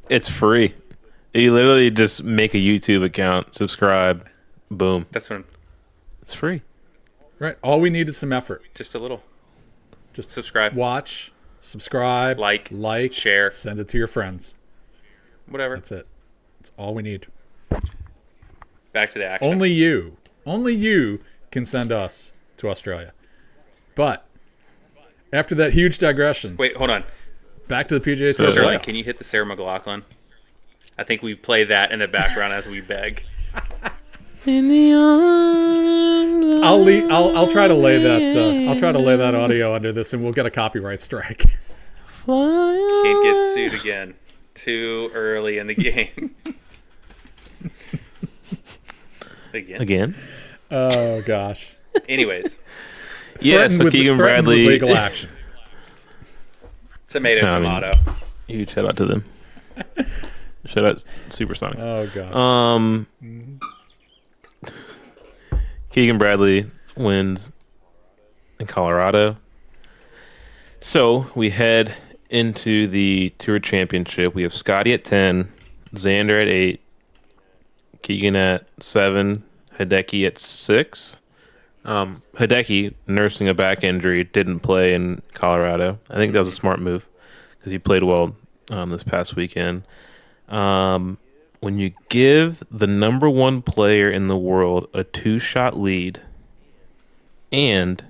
It's free. You literally just make a YouTube account, subscribe, boom. It's free. Right. All we need is some effort. Just a little. Just subscribe. Watch, subscribe, like, share, send it to your friends. Whatever. That's it. That's all we need. Back to the action. Only you can send us to Australia. But After that huge digression. Wait, hold on. Back to the PGA So Tour. Sterling, playoffs. can you hit the Sarah McLachlan? I think we play that in the background as we beg. In the arms I'll try to lay that. I'll try to lay that audio under this, and we'll get a copyright strike. Can't get sued again. Too early in the game. Again? Oh gosh. Anyways, Yeah, so Keegan threatened Bradley. with legal action. tomato. Huge shout out to them. Shout out Supersonics. Oh god. Keegan Bradley wins in Colorado. So we head into the Tour Championship. We have Scotty at 10, Xander at 8, Keegan at 7, Hideki at 6. Hideki, nursing a back injury, didn't play in Colorado. I think that was a smart move because he played well this past weekend. When you give the number one player in the world a 2-shot lead and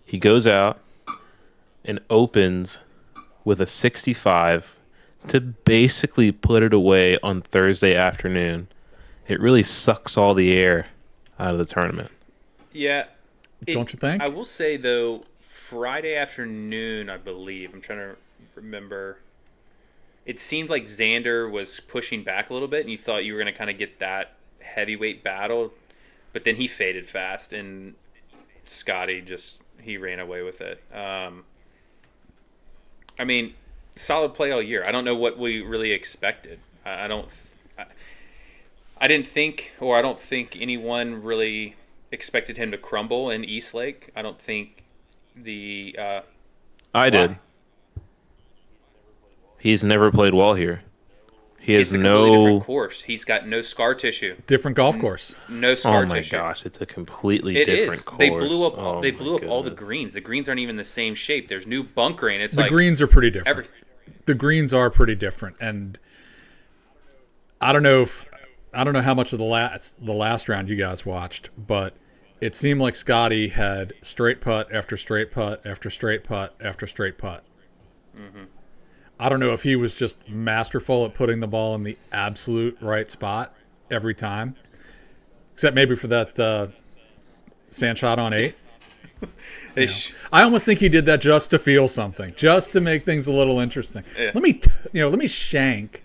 he goes out and opens with a 65 to basically put it away on Thursday afternoon, it really sucks all the air out of the tournament. Yeah. Don't you think? I will say, though, Friday afternoon, I believe, I'm trying to remember, it seemed like Xander was pushing back a little bit, and you thought you were going to kind of get that heavyweight battle, but then he faded fast, and Scotty he ran away with it. I mean, solid play all year. I don't know what we really expected. I don't think anyone really expected him to crumble in Eastlake. I don't think I did. He's never played well here. He has It's a completely different course. He's got no scar tissue. Different golf course. No scar tissue. Oh my gosh, it's a completely It different is. course. They blew up. Oh They my blew up all the goodness. greens. The greens aren't even the same shape. There's new bunkering. It's The like greens are pretty different. every. The greens are pretty different, and I don't know how much of the last round you guys watched, but it seemed like Scotty had straight putt after straight putt after straight putt after straight putt. Mm-hmm. I don't know if he was just masterful at putting the ball in the absolute right spot every time, except maybe for that sand shot on 8. I almost think he did that just to feel something, just to make things a little interesting. Yeah. Let me shank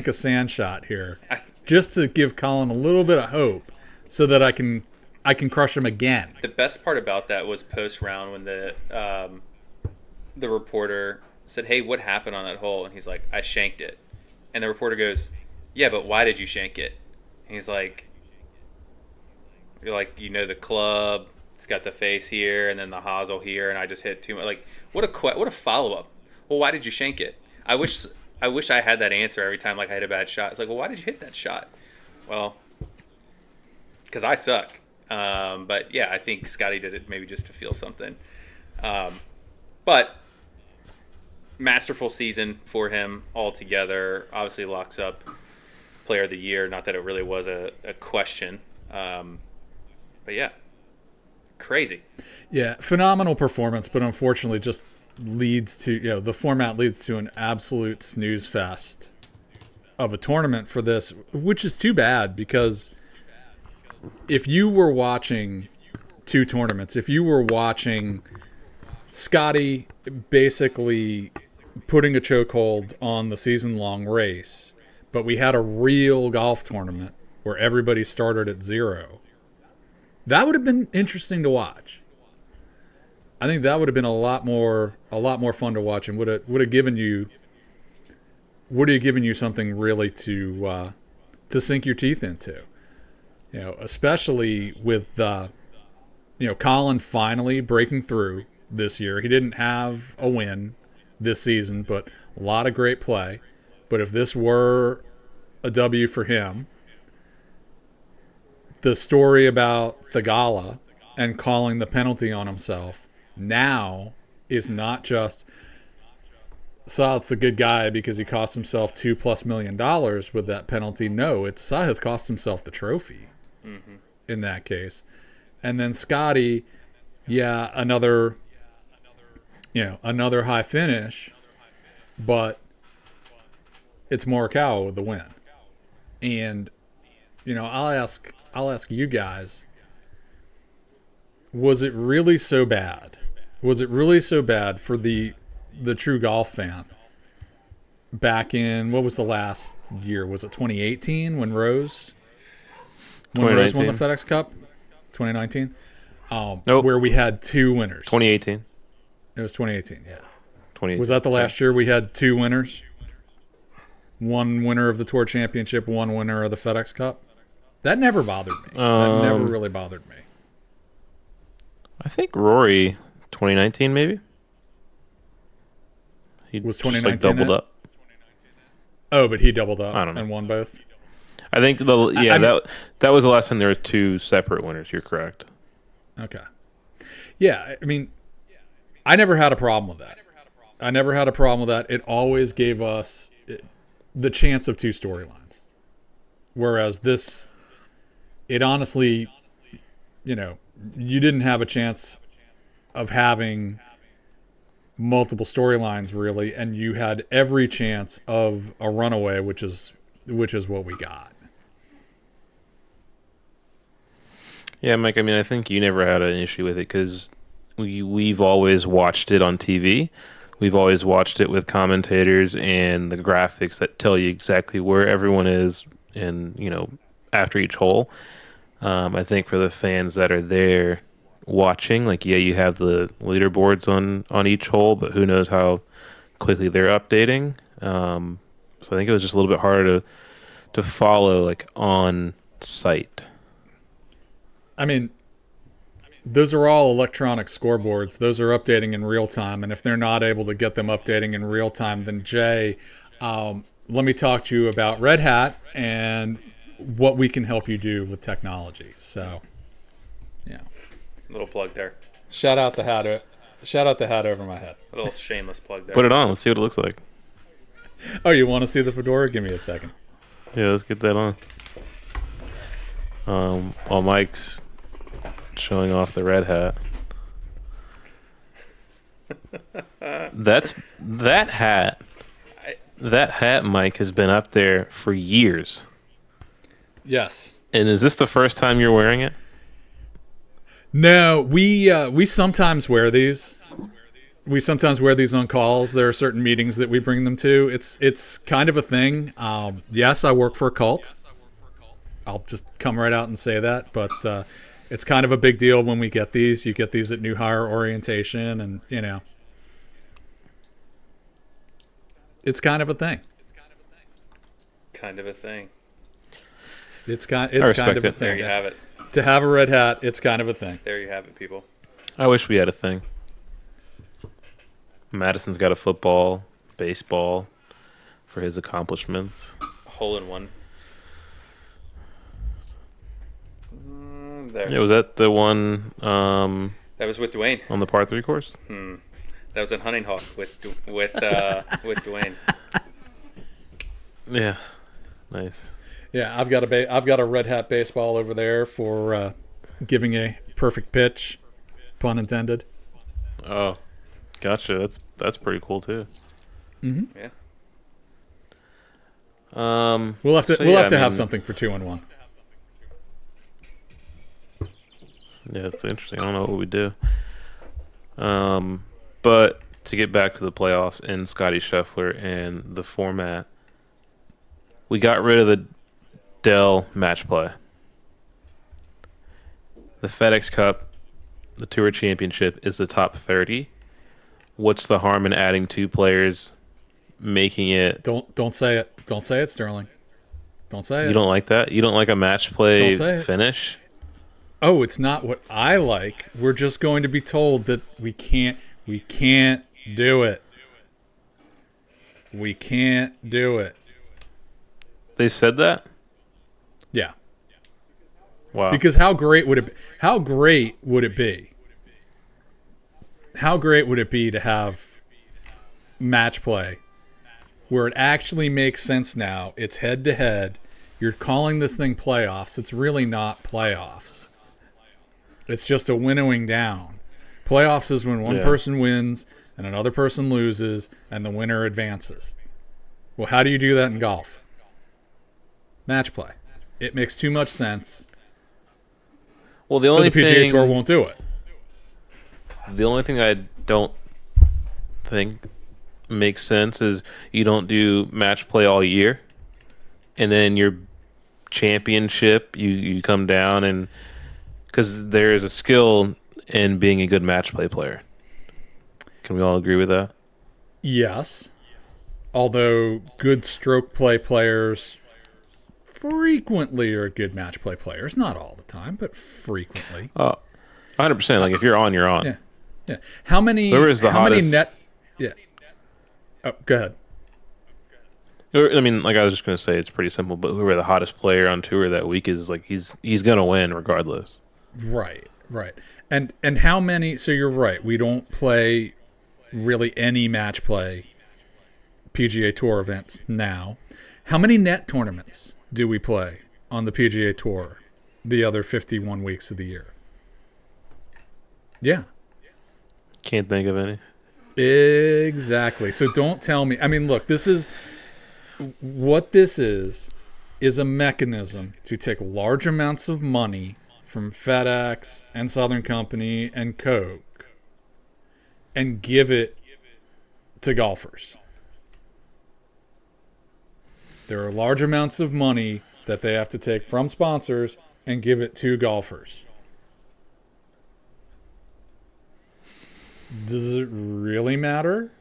a sand shot here, just to give Colin a little bit of hope, so that I can crush him again. The best part about that was post round when the reporter said, "Hey, what happened on that hole?" And he's like, "I shanked it." And the reporter goes, "Yeah, but why did you shank it?" And he's like, "You're like, the club. It's got the face here and then the hosel here, and I just hit too much." Like, what a follow up. Well, why did you shank it? I wish I had that answer every time like I hit a bad shot. It's like, well, why did you hit that shot? Well, because I suck. But yeah, I think Scotty did it maybe just to feel something. But masterful season for him altogether. Obviously locks up player of the year. Not that it really was a question. But yeah, crazy. Yeah, phenomenal performance, but unfortunately just leads to, the format leads to an absolute snooze fest of a tournament for this, which is too bad, because if you were watching two tournaments, if you were watching Scotty basically putting a chokehold on the season-long race, but we had a real golf tournament where everybody started at 0, that would have been interesting to watch. I think that would have been a lot more fun to watch, and would have given you something really to sink your teeth into. Especially with Colin finally breaking through this year. He didn't have a win this season, but a lot of great play. But if this were a W for him, the story about Thagala and calling the penalty on himself now is not just Sahith's a good guy because he cost himself $2+ million with that penalty. No, it's Sahith cost himself the trophy in that case. And then Scotty, another another high finish, but it's Morikawa with the win. And I'll ask you guys, was it really so bad? Was it really so bad for the true golf fan back in, what was the last year? Was it 2018 when Rose won the FedEx Cup? 2019? Nope. Where we had two winners. 2018. It was 2018, yeah. 2018. Was that the last year we had two winners? One winner of the Tour Championship, one winner of the FedEx Cup? That never bothered me. That never really bothered me. I think Rory, 2019 maybe? He was 2019 doubled up. Oh, but he doubled up I don't know. and won both? I think that was the last time there were two separate winners. You're correct. Okay. Yeah, I mean, I never had a problem with that. It always gave us the chance of two storylines. Whereas this, it honestly, you didn't have a chance of having multiple storylines really, and you had every chance of a runaway, which is what we got. Yeah, Mike, I mean, I think you never had an issue with it because we've always watched it on TV. We've always watched it with commentators and the graphics that tell you exactly where everyone is and, after each hole. I think for the fans that are there watching, you have the leaderboards on each hole, but who knows how quickly they're updating. So I think it was just a little bit harder to follow, on site. I mean, those are all electronic scoreboards. Those are updating in real time. And if they're not able to get them updating in real time, then Jay, let me talk to you about Red Hat and what we can help you do with technology. So, yeah. Little plug there. Shout out the hat over my head. A little shameless plug there. Put it on. Let's see what it looks like. Oh, you want to see the fedora? Give me a second. Yeah, let's get that on. While Mike's showing off the red hat. That hat, Mike, has been up there for years. Yes. And is this the first time you're wearing it? No, we sometimes wear these. We sometimes wear these on calls. There are certain meetings that we bring them to. It's kind of a thing. Yes, I work for a cult. I'll just come right out and say that. But it's kind of a big deal when we get these. You get these at new hire orientation, and it's kind of a thing. Kind of a thing. It's kind of a thing. There you have it. To have a red hat, it's kind of a thing. There you have it, people. I wish we had a thing. Madison's got a football, baseball for his accomplishments. Hole in one. There. Yeah, was that the one? That was with Dwayne on the par 3 course. That was in Hunting Hawk with Dwayne. Yeah, nice. Yeah, I've got a red hat baseball over there for giving a perfect pitch, pun intended. Oh, gotcha. That's pretty cool too. Mm-hmm. Yeah. We'll have to have something for 2-1. Yeah, it's interesting. I don't know what we do. But to get back to the playoffs and Scotty Scheffler and the format, we got rid of the Dell match play. The FedEx Cup, the Tour Championship, is the top 30. What's the harm in adding 2 players, making it... Don't say it. Don't say it, Sterling. Don't say it. You don't like that? You don't like a match play finish? Oh, it's not what I like. We're just going to be told that we can't do it. We can't do it. They said that? Yeah. Wow. Because how great would it be? How great would it be? How great would it be to have match play where it actually makes sense now? It's head to head. You're calling this thing playoffs. It's really not playoffs. It's just a winnowing down. Playoffs is when one person wins, and another person loses, and the winner advances. Well, how do you do that in golf? Match play. It makes too much sense. Well, the PGA Tour won't do it. The only thing I don't think makes sense is you don't do match play all year, and then your championship you come down, and because there is a skill in being a good match play player. Can we all agree with that? Yes. Although good stroke play players frequently are good match play players. Not all the time, but frequently. 100%. Like, if you're on, you're on. Yeah. Yeah. How many... Whoever is the hottest... Yeah. Oh, go ahead. I mean, like, I was just going to say, it's pretty simple, but whoever the hottest player on tour that week is, like, he's going to win regardless. Right. And how many... So you're right. We don't play really any match play PGA Tour events now. How many net tournaments do we play on the PGA Tour the other 51 weeks of the year? Yeah. Can't think of any. Exactly. So don't tell me. I mean, look, this is a mechanism to take large amounts of money from FedEx and Southern Company and Coke and give it to golfers. There are large amounts of money that they have to take from sponsors and give it to golfers. Does it really matter?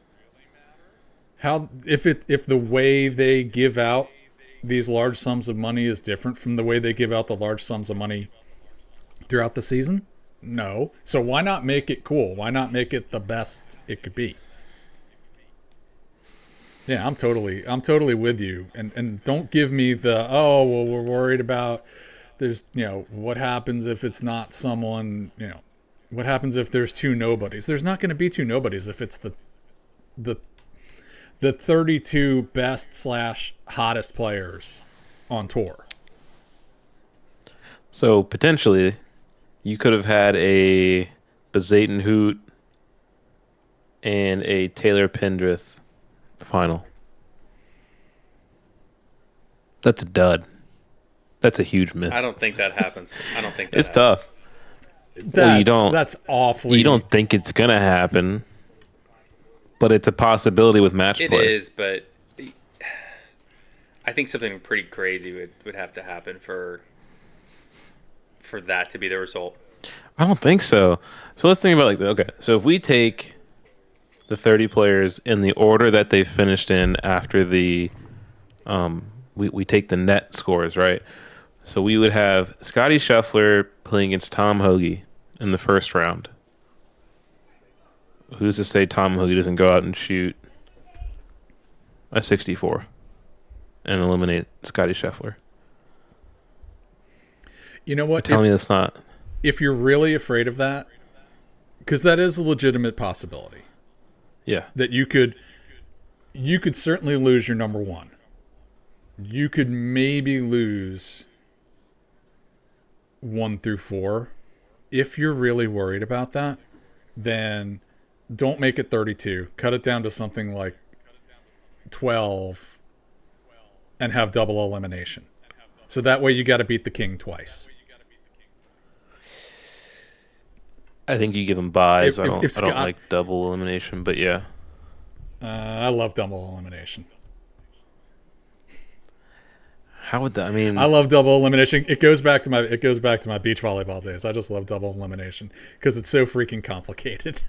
How if the way they give out these large sums of money is different from the way they give out the large sums of money throughout the season? No. So why not make it cool? Why not make it the best it could be? Yeah, I'm totally with you. And don't give me the, we're worried about what happens if it's not someone, what happens if there's two nobodies? There's not going to be two nobodies if it's the 32 best / hottest players on tour. So potentially you could have had a Bezaton Hoot and a Taylor Pendrith final. That's a dud. That's a huge miss. I don't think that happens. It's tough. That's awfully. You don't think it's gonna happen, but it's a possibility with match play. It is, but I think something pretty crazy would have to happen for that to be the result. I don't think so. So let's think about okay. So if we take the 30 players in the order that they finished in after the we take the net scores, right? So we would have Scotty Scheffler playing against Tom Hoge in the first round. Who's to say Tom Hoge doesn't go out and shoot a 64 and eliminate Scotty Scheffler? You know what? Tell me that's not. If you're really afraid of that, because that is a legitimate possibility. Yeah. That you could certainly lose your number one. You could maybe lose 1 through 4. If you're really worried about that, then don't make it 32. Cut it down to something like 12 and have double elimination. So that way you got to beat the king twice. I think you give them buys. I don't like double elimination, but yeah. I love double elimination. How would that? I mean, I love double elimination. It goes back to my beach volleyball days. I just love double elimination because it's so freaking complicated.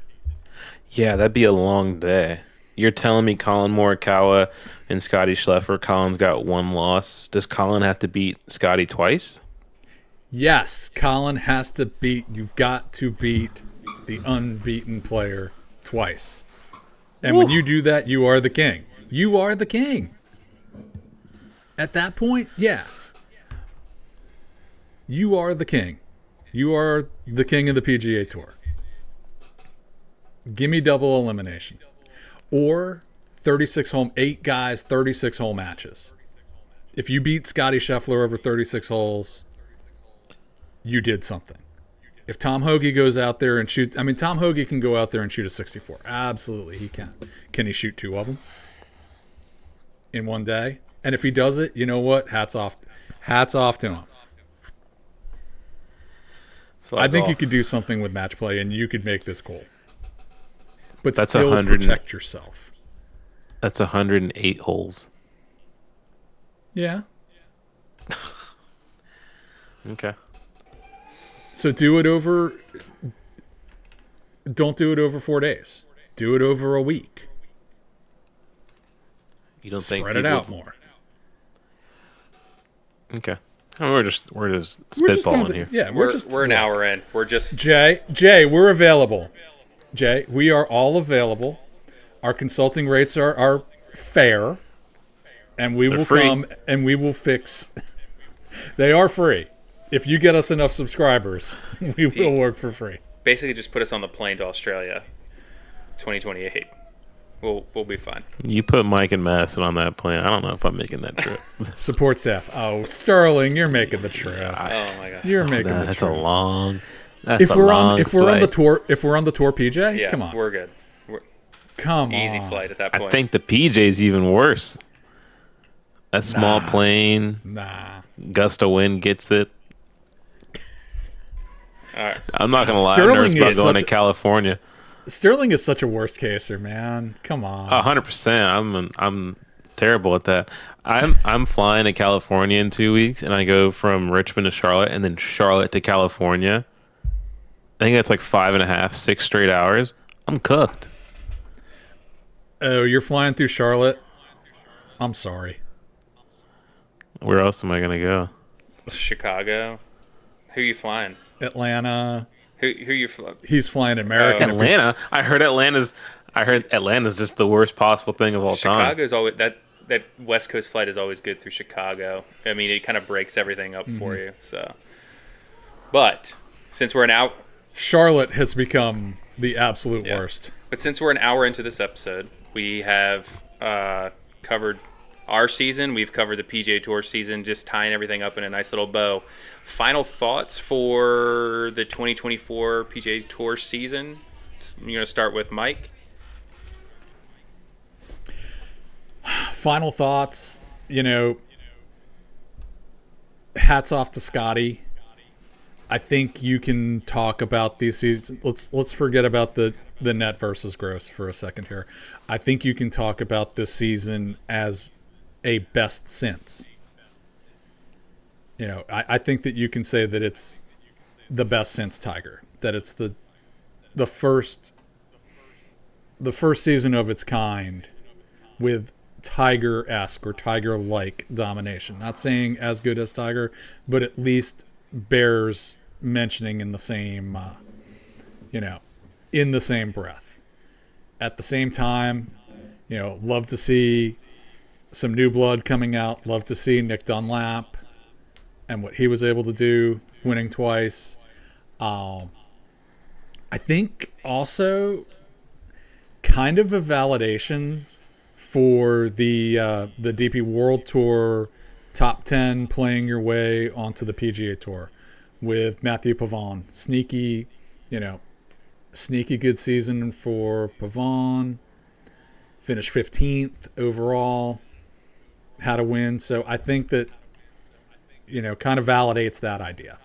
Yeah, that'd be a long day. You're telling me Colin Morikawa and Scotty Scheffler, Colin's got 1 loss. Does Colin have to beat Scotty twice? Yes, Colin has to beat. You've got to beat the unbeaten player twice. And when you do that, you are the king. You are the king. At that point, yeah. You are the king. You are the king of the PGA Tour. Give me double elimination. Or 36 hole, 8 guys, 36 hole matches. If you beat Scotty Scheffler over 36 holes, you did something. If Tom Hoagie goes out there and shoot, I mean, Tom Hoagie can go out there and shoot a 64. Absolutely, he can. Can he shoot 2 of them in one day? And if he does it, you know what? Hats off to him. I think you could do something with match play, and you could make this goal. But that's still protect yourself. That's 108 holes. Yeah. Okay. So do it over. Don't do it over 4 days. Do it over a week. You don't Spread think it out more. Okay. We're just spitballing here. Yeah, we're an hour in. We're just Jay, we're available. Jay, we are all available. Our consulting rates are fair, and we will free. come and we will fix. They are free. If you get us enough subscribers, we will work for free. Basically, just put us on the plane to Australia, 2028. We'll be fine. You put Mike and Madison on that plane. I don't know if I'm making that trip. Support staff. Oh, Sterling, you're making the trip. Oh my gosh, you're making the trip. That's a long. If we're on the tour, PJ, yeah, come on, we're good. Come on, easy flight at that point. I think the PJ's even worse. A small plane. Nah. Gust of wind gets it. All right. I'm not gonna lie. I'm nervous about going to California. Sterling is such a worst caser, man. Come on. 100%. I'm terrible at that. I'm flying to California in 2 weeks, and I go from Richmond to Charlotte, and then Charlotte to California. I think that's like 5.5, 6 straight hours. I'm cooked. Oh, you're flying through Charlotte? I'm sorry. Where else am I gonna go? Chicago. Who are you flying? Atlanta. Who you flying? He's flying American. Atlanta. I heard Atlanta's just the worst possible thing of all time. Chicago's always that West Coast flight is always good through Chicago. I mean, it kind of breaks everything up for you. So, but since we're Charlotte has become the absolute worst. But since we're an hour into this episode, we have covered our season. We've covered the PGA Tour season, just tying everything up in a nice little bow. Final thoughts for the 2024 PGA Tour season? You're going to start with Mike. Final thoughts, hats off to Scotty. I think you can talk about these seasons. Let's forget about the net versus gross for a second here. I think you can talk about this season as a best since. I think that you can say that it's the best since Tiger. That it's the first season of its kind with Tiger-esque or Tiger-like domination. Not saying as good as Tiger, but at least bears mentioning in the same, in the same breath. At the same time, love to see some new blood coming out. Love to see Nick Dunlap and what he was able to do, winning twice. I think also kind of a validation for the DP World Tour top 10 playing your way onto the PGA Tour with Matthew Pavon. Sneaky good season for Pavon. Finished 15th overall. Had a win. So I think that, kind of validates that idea.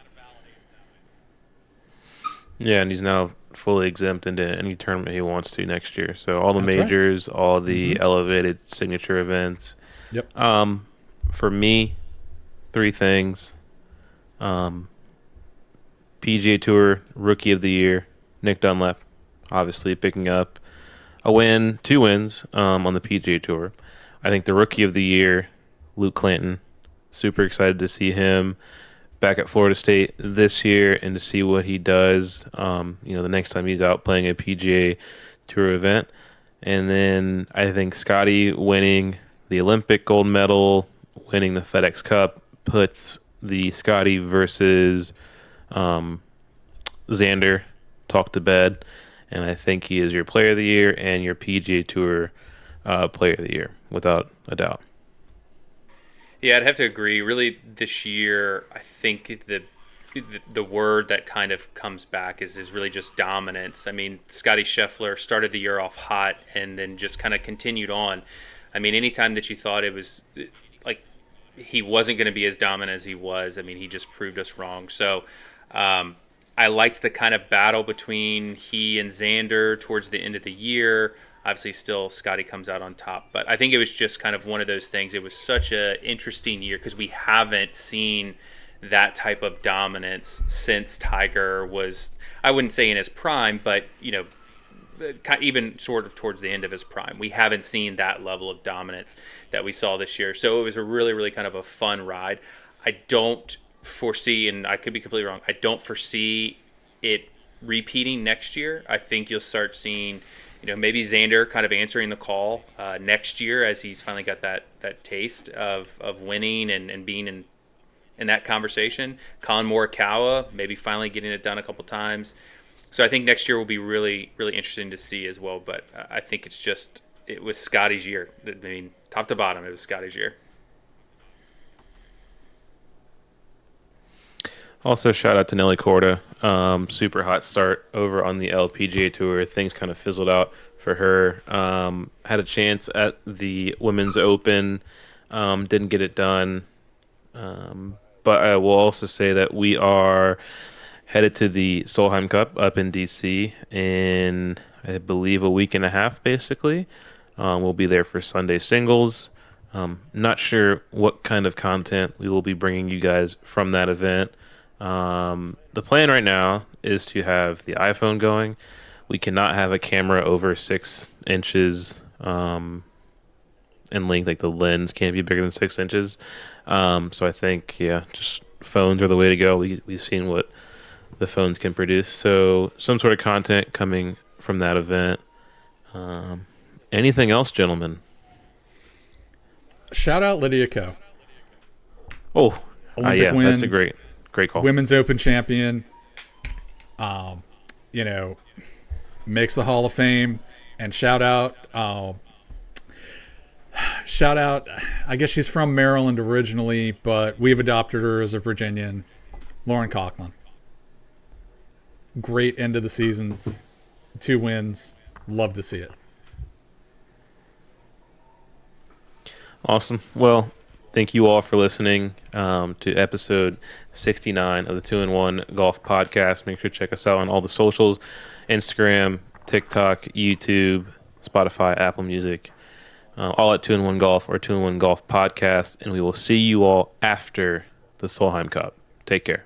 Yeah, and he's now fully exempt into any tournament he wants to next year. So all the That's majors, all the elevated signature events. Yep. For me, 3 things. PGA Tour Rookie of the Year, Nick Dunlap, obviously picking up a win, 2 wins on the PGA Tour. I think the Rookie of the Year, Luke Clanton, super excited to see him back at Florida State this year and to see what he does, the next time he's out playing a PGA Tour event. And then I think Scotty winning the Olympic gold medal, winning the FedEx Cup, puts the Scotty versus Xander talk to bed. And I think he is your player of the year and your PGA Tour player of the year, without a doubt. Yeah, I'd have to agree. Really, this year, I think the the word that kind of comes back is really just dominance. I mean, Scotty Scheffler started the year off hot and then just kind of continued on. I mean, anytime that you thought it was like he wasn't going to be as dominant as he was, I mean, he just proved us wrong. So I liked the kind of battle between he and Xander towards the end of the year. Obviously, still Scotty comes out on top, but I think it was just kind of one of those things. It was such an interesting year because we haven't seen that type of dominance since Tiger was, I wouldn't say in his prime, but even sort of towards the end of his prime. We haven't seen that level of dominance that we saw this year. So it was a really, really kind of a fun ride. I don't foresee, and I could be completely wrong, I don't foresee it repeating next year. I think you'll start seeing, maybe Xander kind of answering the call next year as he's finally got that taste of winning and being in that conversation. Colin Morikawa maybe finally getting it done a couple times. So I think next year will be really, really interesting to see as well. But I think it was Scotty's year. I mean, top to bottom, it was Scotty's year. Also, shout out to Nelly Korda. Super hot start over on the LPGA Tour. Things kind of fizzled out for her. Had a chance at the Women's Open. Didn't get it done. But I will also say that we are headed to the Solheim Cup up in D.C. in, I believe, a week and a half, basically. We'll be there for Sunday singles. Not sure what kind of content we will be bringing you guys from that event. The plan right now is to have the iPhone going. We cannot have a camera over 6 inches in length. Like the lens can't be bigger than 6 inches. So I think, just phones are the way to go. We've seen what the phones can produce. So some sort of content coming from that event. Anything else, gentlemen? Shout out Lydia Ko. Oh, yeah, win, that's a great call. Women's Open champion. Makes the Hall of Fame. And shout out, I guess she's from Maryland originally, but we've adopted her as a Virginian, Lauren Coughlin. Great end of the season. 2 wins. Love to see it. Awesome. Well, thank you all for listening to episode 69 of the 2-in-1 Golf Podcast. Make sure to check us out on all the socials, Instagram, TikTok, YouTube, Spotify, Apple Music, all at 2-in-1 Golf or 2-in-1 Golf Podcast. And we will see you all after the Solheim Cup. Take care.